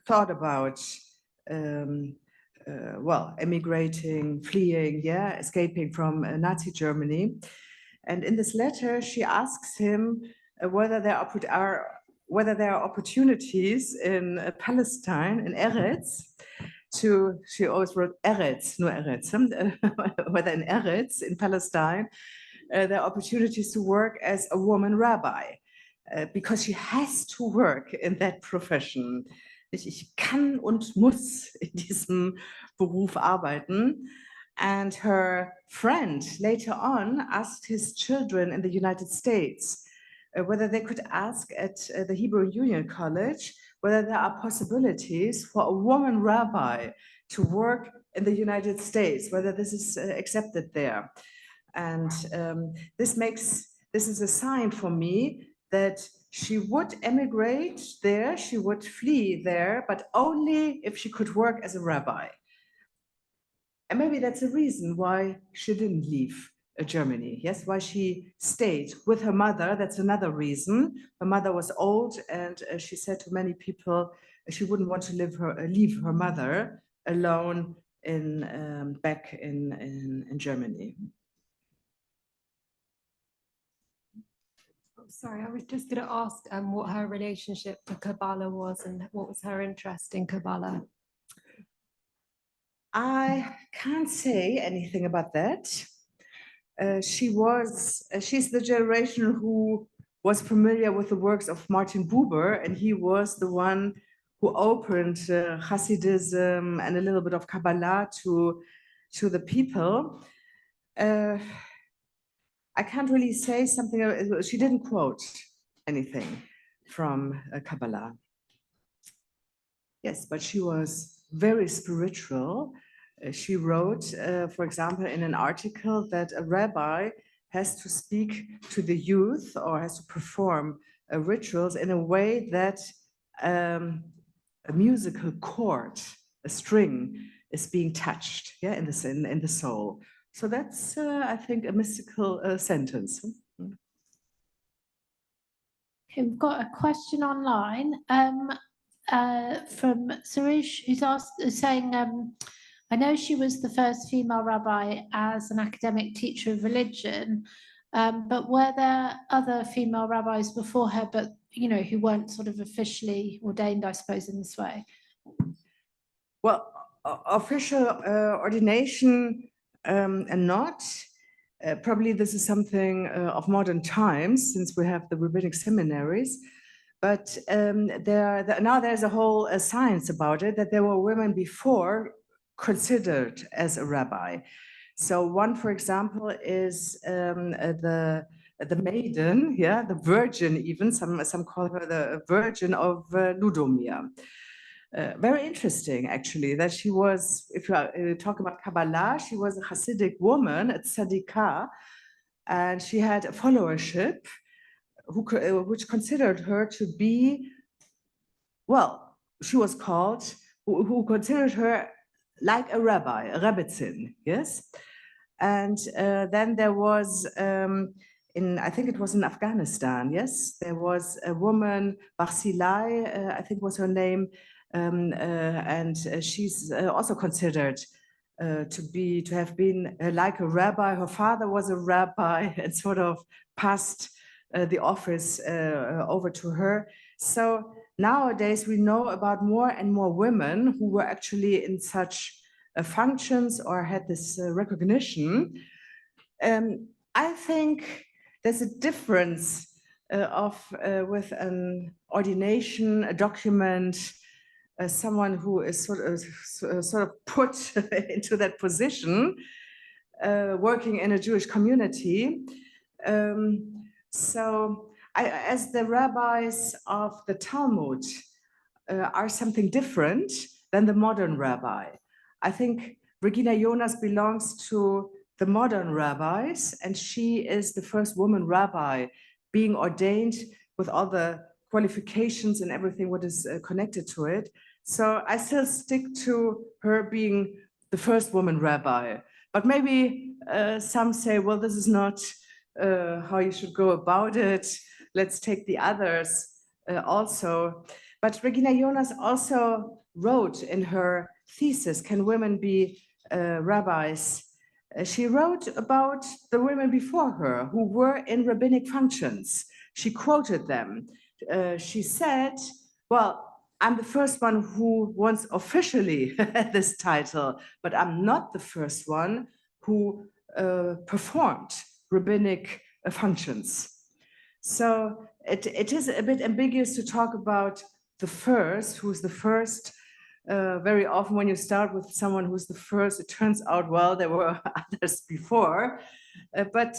thought about emigrating, fleeing, yeah, escaping from Nazi Germany. And in this letter, she asks him whether there are opportunities in Palestine, in Eretz, she always wrote Eretz, no Eretz, whether in Eretz, in Palestine, there are opportunities to work as a woman rabbi, because she has to work in that profession. Ich kann und muss in diesem Beruf arbeiten. And her friend later on asked his children in the United States whether they could ask at the Hebrew Union College whether there are possibilities for a woman rabbi to work in the United States, whether this is accepted there. And this is a sign for me that she would emigrate there, she would flee there, but only if she could work as a rabbi. And maybe that's a reason why she didn't leave Germany, yes, why she stayed with her mother. That's another reason. Her mother was old, and she said to many people she wouldn't want to leave her mother alone back in Germany. Sorry, I was just going to ask what her relationship to Kabbalah was and what was her interest in Kabbalah. I can't say anything about that. She's the generation who was familiar with the works of Martin Buber, and he was the one who opened Hasidism and a little bit of Kabbalah to the people. I can't really say something. She didn't quote anything from Kabbalah. Yes, but she was very spiritual. She wrote, for example, in an article that a rabbi has to speak to the youth or has to perform rituals in a way that a musical chord, a string, is being touched, yeah, in the soul. So that's, I think, a mystical sentence. Okay, we've got a question online from Suresh, who's saying, I know she was the first female rabbi as an academic teacher of religion, but were there other female rabbis before her, but who weren't sort of officially ordained, I suppose, in this way? Well, official ordination and not. Probably this is something of modern times, since we have the rabbinic seminaries. But now there's a whole science about it, that there were women before considered as a rabbi. So one, for example, is the maiden, yeah, the virgin even, some call her the Virgin of Ludomir. Very interesting, actually, that she was, if you talk about Kabbalah, she was a Hasidic woman, a tzadikah, and she had a followership which considered her to be, well, she was called, who considered her like a rabbi, a rabbitzin, yes? And then there was, I think it was in Afghanistan, yes? There was a woman, Barsilai, I think was her name, and she's also considered to have been like a rabbi. Her father was a rabbi and sort of passed the office over to her. So nowadays we know about more and more women who were actually in such functions or had this recognition. I think there's a difference with an ordination, a document, someone who is sort of put into that position, working in a Jewish community. So as the rabbis of the Talmud are something different than the modern rabbi. I think Regina Jonas belongs to the modern rabbis, and she is the first woman rabbi being ordained with all the qualifications and everything what is connected to it. So I still stick to her being the first woman rabbi. But maybe some say, well, this is not how you should go about it. Let's take the others also. But Regina Jonas also wrote in her thesis, Can Women Be Rabbis? She wrote about the women before her who were in rabbinic functions. She quoted them. She said, well, I'm the first one who once officially had this title, but I'm not the first one who performed rabbinic functions. So it is a bit ambiguous to talk about the first, who's the first. Very often when you start with someone who's the first, it turns out, well, there were others before. But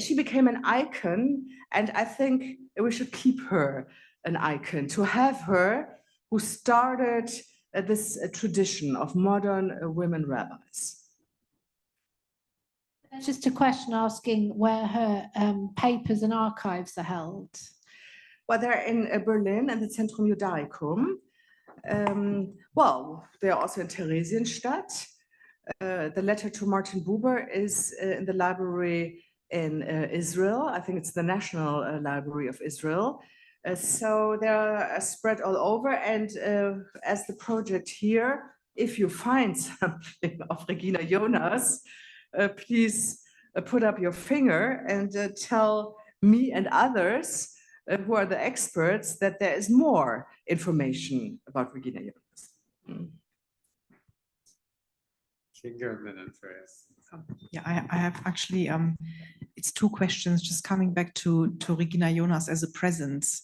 she became an icon, and I think we should keep her an icon. To have her who started this tradition of modern women rabbis. Just a question asking where her papers and archives are held. Well, they're in Berlin and the Zentrum Judaicum. Well, they're also in Theresienstadt. The letter to Martin Buber is in the library in Israel. I think it's the National Library of Israel. So they're spread all over. And as the project here, if you find something of Regina Jonas, please put up your finger and tell me and others who are the experts that there is more information about Regina Jonas. Kinga and then Andreas. Yeah, I have actually, it's two questions just coming back to Regina Jonas as a presence.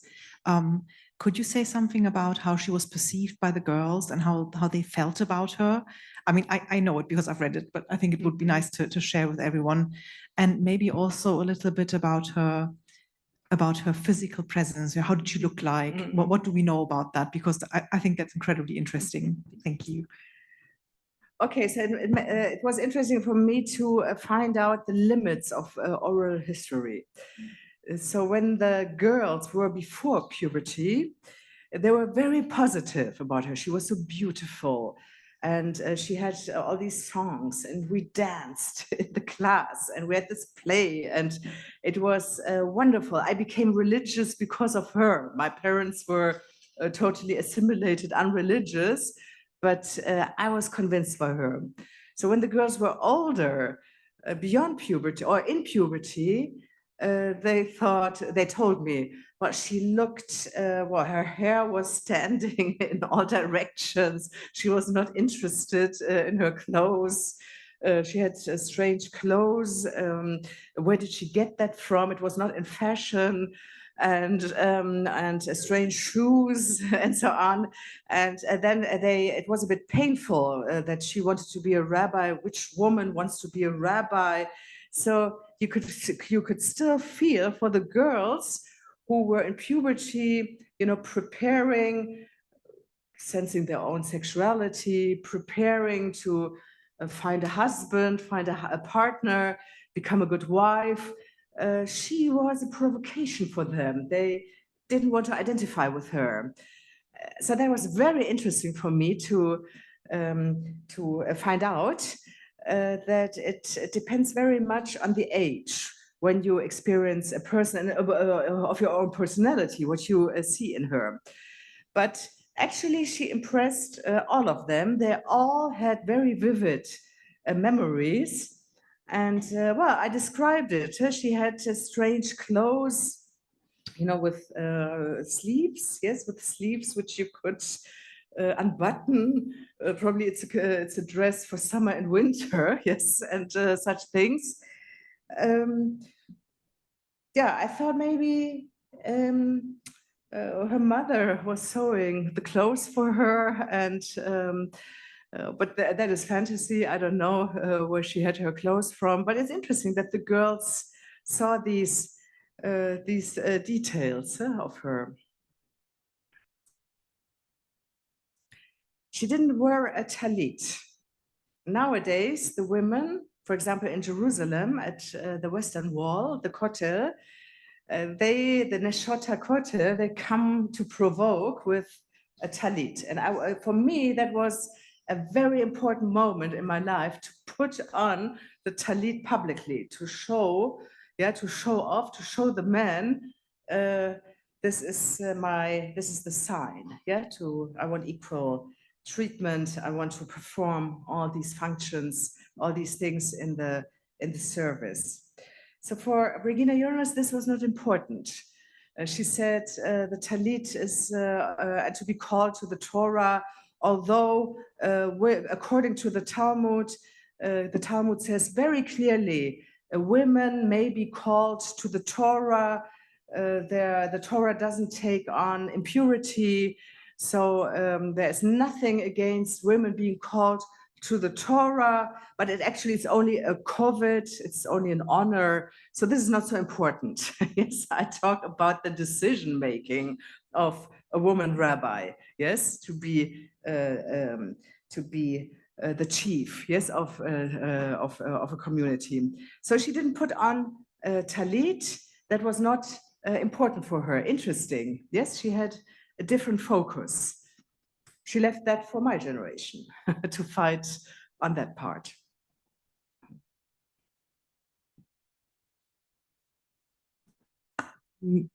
Could you say something about how she was perceived by the girls and how they felt about her? I mean, I know it because I've read it, but I think it would be nice to share with everyone. And maybe also a little bit about her physical presence. How did she look like? What do we know about that? Because I think that's incredibly interesting. Thank you. Okay, so it was interesting for me to find out the limits of oral history. So when the girls were before puberty, they were very positive about her. She was so beautiful. And she had all these songs, and we danced in the class, and we had this play, and it was wonderful. I became religious because of her. My parents were totally assimilated, unreligious, but I was convinced by her. So when the girls were older, beyond puberty or in puberty, they told me, well, she looked, well, her hair was standing in all directions. She was not interested in her clothes. She had strange clothes. Where did she get that from? It was not in fashion. And strange shoes and so on. And then it was a bit painful that she wanted to be a rabbi. Which woman wants to be a rabbi? So you could still feel for the girls who were in puberty, preparing, sensing their own sexuality, preparing to find a husband, find a partner, become a good wife. She was a provocation for them. They didn't want to identify with her. So that was very interesting for me to find out that it depends very much on the age when you experience a person of your own personality, what you see in her. But actually, she impressed all of them. They all had very vivid memories. And well, I described it. She had strange clothes, with sleeves, yes, with sleeves which you could unbutton. Probably it's a dress for summer and winter, yes, and such things. Yeah, I thought maybe her mother was sewing the clothes for her, and but that is fantasy. I don't know where she had her clothes from, but it's interesting that the girls saw these details of her. She didn't wear a talit. Nowadays, the women, for example, in Jerusalem at the Western Wall, the Kotel, the Neshota Kotel, they come to provoke with a talit. And for me, that was a very important moment in my life to put on the talit publicly, to show off, to show the men, this is the sign, I want equal treatment. I want to perform all these functions, all these things in the service. So for Regina Jonas, this was not important. She said the talit is to be called to the Torah, although according to the Talmud says very clearly, women may be called to the Torah. The Torah doesn't take on impurity. So there's nothing against women being called to the Torah, but it's only a kavod, it's only an honor. So this is not so important. Yes, I talk about the decision making of a woman rabbi, yes, to be the chief, yes, of a community. So she didn't put on talit. That was not important for her. Interesting. Yes, she had a different focus. She left that for my generation to fight on that part.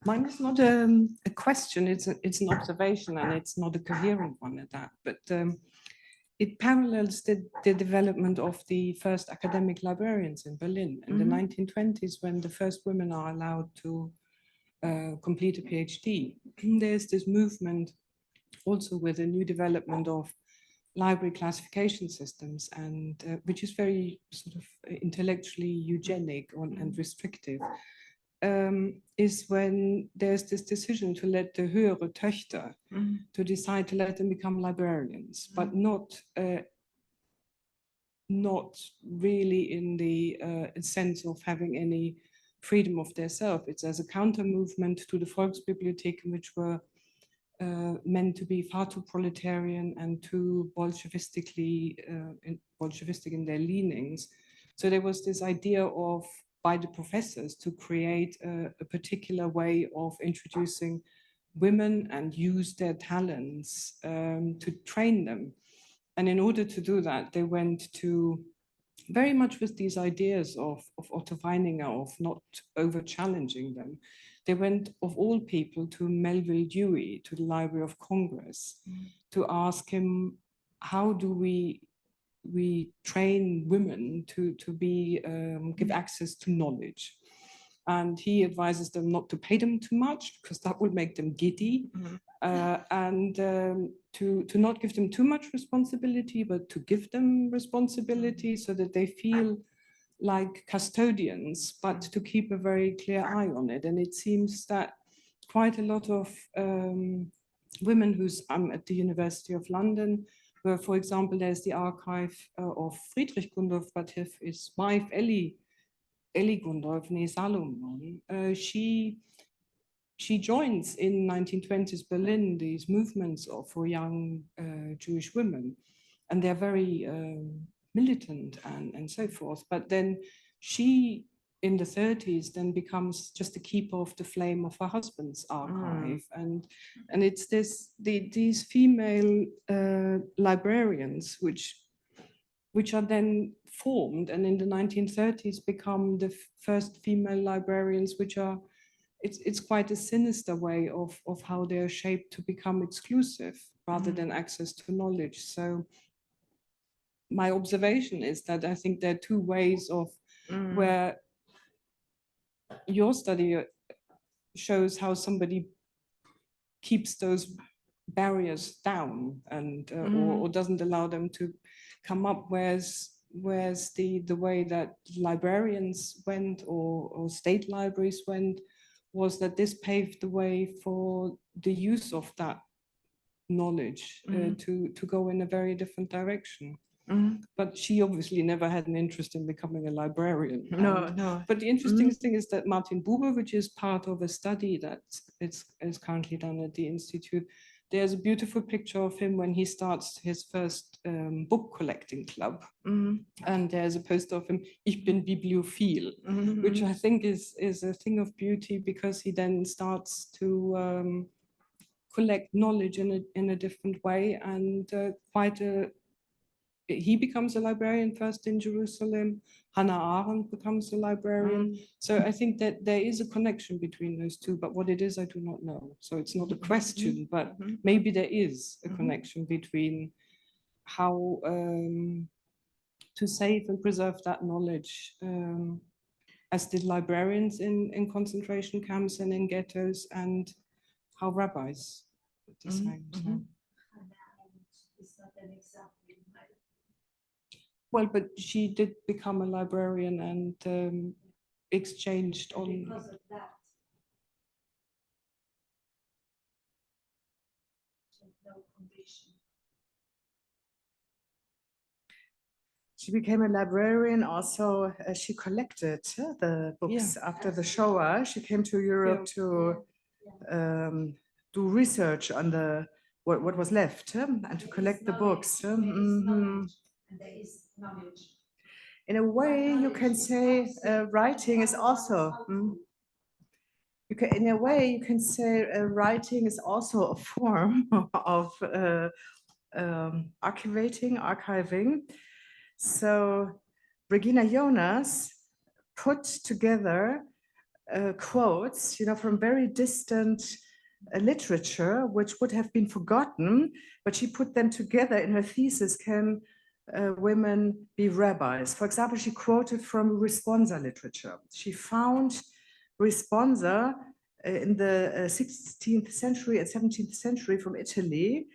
Mine is not a question, it's an observation, and it's not a coherent one at that, but it parallels the development of the first academic librarians in Berlin in the 1920s, when the first women are allowed to complete a PhD. There's this movement also with a new development of library classification systems, and which is very sort of intellectually eugenic and restrictive. Is when there's this decision to let the höhere Töchter to decide to let them become librarians, but not really in the sense of having any freedom of their self. It's as a counter movement to the Volksbibliotheken, which were meant to be far too proletarian and too bolshevistic in their leanings. So there was this idea of, by the professors, to create a particular way of introducing women and use their talents to train them. And in order to do that, they went to, very much with these ideas of Otto Weininger, of not over-challenging them, they went, of all people, to Melville Dewey, to the Library of Congress, to ask him, how do we train women to give access to knowledge? And he advises them not to pay them too much, because that would make them giddy, and to not give them too much responsibility, but to give them responsibility so that they feel like custodians, but to keep a very clear eye on it. And it seems that quite a lot of women who's at the University of London, where, for example, there's the archive of Friedrich Gundolf, but his wife, Ellie Gundolf, nee Salomon, she joins in 1920s Berlin these movements for young Jewish women, and they're very militant and so forth. But then she, in the 30s, then becomes just the keeper of the flame of her husband's archive. And it's these female librarians which are then formed, and in the 1930s become the first female librarians, which are, it's quite a sinister way of how they're shaped to become exclusive rather than access to knowledge. So my observation is that I think there are two ways of where your study shows how somebody keeps those barriers down and or doesn't allow them to come up, whereas the way that librarians went or state libraries went was that this paved the way for the use of that knowledge to go in a very different direction. But she obviously never had an interest in becoming a librarian. No. But the interesting thing is that Martin Buber, which is part of a study that is currently done at the Institute, there's a beautiful picture of him when he starts his first book collecting club. And there's a poster of him, Ich bin bibliophil, which I think is a thing of beauty, because he then starts to collect knowledge in a different way, and he becomes a librarian first in Jerusalem. Hannah Arendt becomes a librarian. So I think that there is a connection between those two, but what it is, I do not know. So it's not a question, but maybe there is a connection between how to save and preserve that knowledge, as did librarians in concentration camps and in ghettos, and how rabbis did the same. So. Well, but she did become a librarian and exchanged on. Because of that. No condition. She became a librarian also. She collected the books after the Shoah. She came to Europe to do research on the what was left and to collect the books. In a way, you can say writing is also. In a way, you can say writing is also a form of archiving. So Regina Jonas put together quotes, from very distant literature, which would have been forgotten, but she put them together in her thesis, Can Women Be Rabbis? For example, she quoted from responsa literature. She found responsa in the 16th century and 17th century from Italy,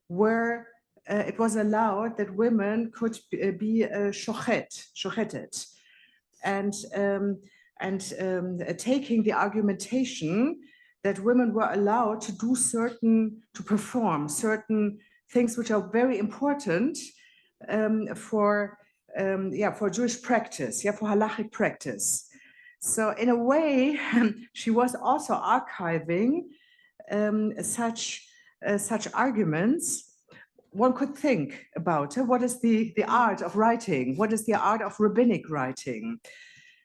where it was allowed that women could be shocheted, and taking the argumentation that women were allowed to do to perform certain things which are very important for Jewish practice, for halachic practice. So in a way, she was also archiving such arguments. One could think about what is the art of writing? What is the art of rabbinic writing?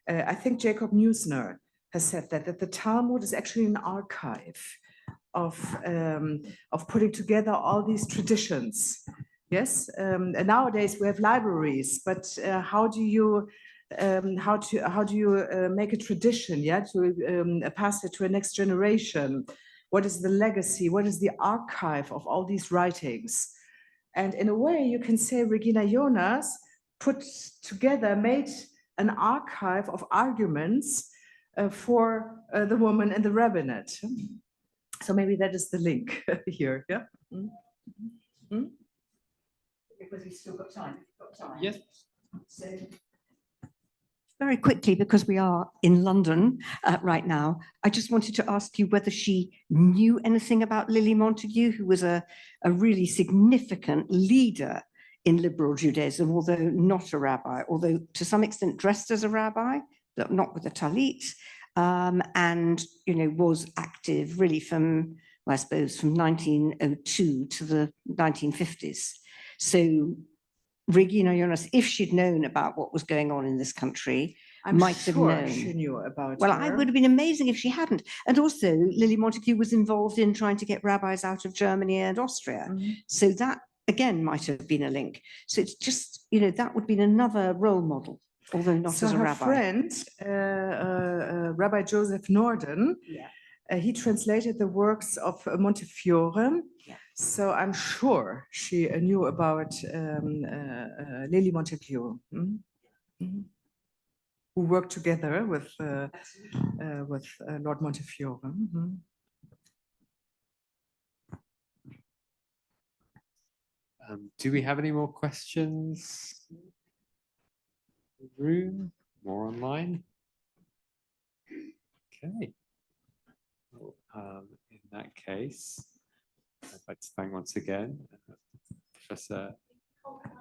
I think Jacob Neusner has said that the Talmud is actually an archive of putting together all these traditions. Yes, and nowadays we have libraries, but how do you make a tradition? To pass it to a next generation. What is the legacy? What is the archive of all these writings? And in a way, you can say Regina Jonas made an archive of arguments for the woman in the rabbinate. So maybe that is the link here. Yeah. Because we've still got time. Yes. So, very quickly, because we are in London right now, I just wanted to ask you whether she knew anything about Lily Montagu, who was a really significant leader in liberal Judaism, although not a rabbi, although to some extent dressed as a rabbi, but not with a talit, and was active really from 1902 to the 1950s. So Regina Jonas, if she'd known about what was going on in this country, might have known. She knew about Well, her. it would have been amazing if she hadn't. And also, Lily Montagu was involved in trying to get rabbis out of Germany and Austria. So that, again, might have been a link. So it's just, that would be another role model, although not as a rabbi. Her friend, Rabbi Joseph Norden, he translated the works of Montefiore. So I'm sure she knew about Lily Montagu, who worked together with Lord Montefiore. Do we have any more questions? Room? More online? Okay. Well, in that case, I'd like to thank once again Professor.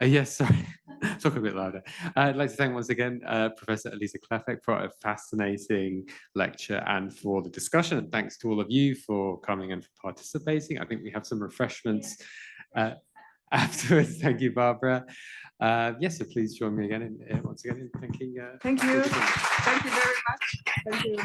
Yes, sorry, talk a bit louder. I'd like to thank once again Professor Elisa Klapheck for a fascinating lecture and for the discussion. And thanks to all of you for coming and for participating. I think we have some refreshments afterwards. Thank you, Barbara. Yes, so please join me again once again in thanking. Thank you. Thank you very much. Thank you.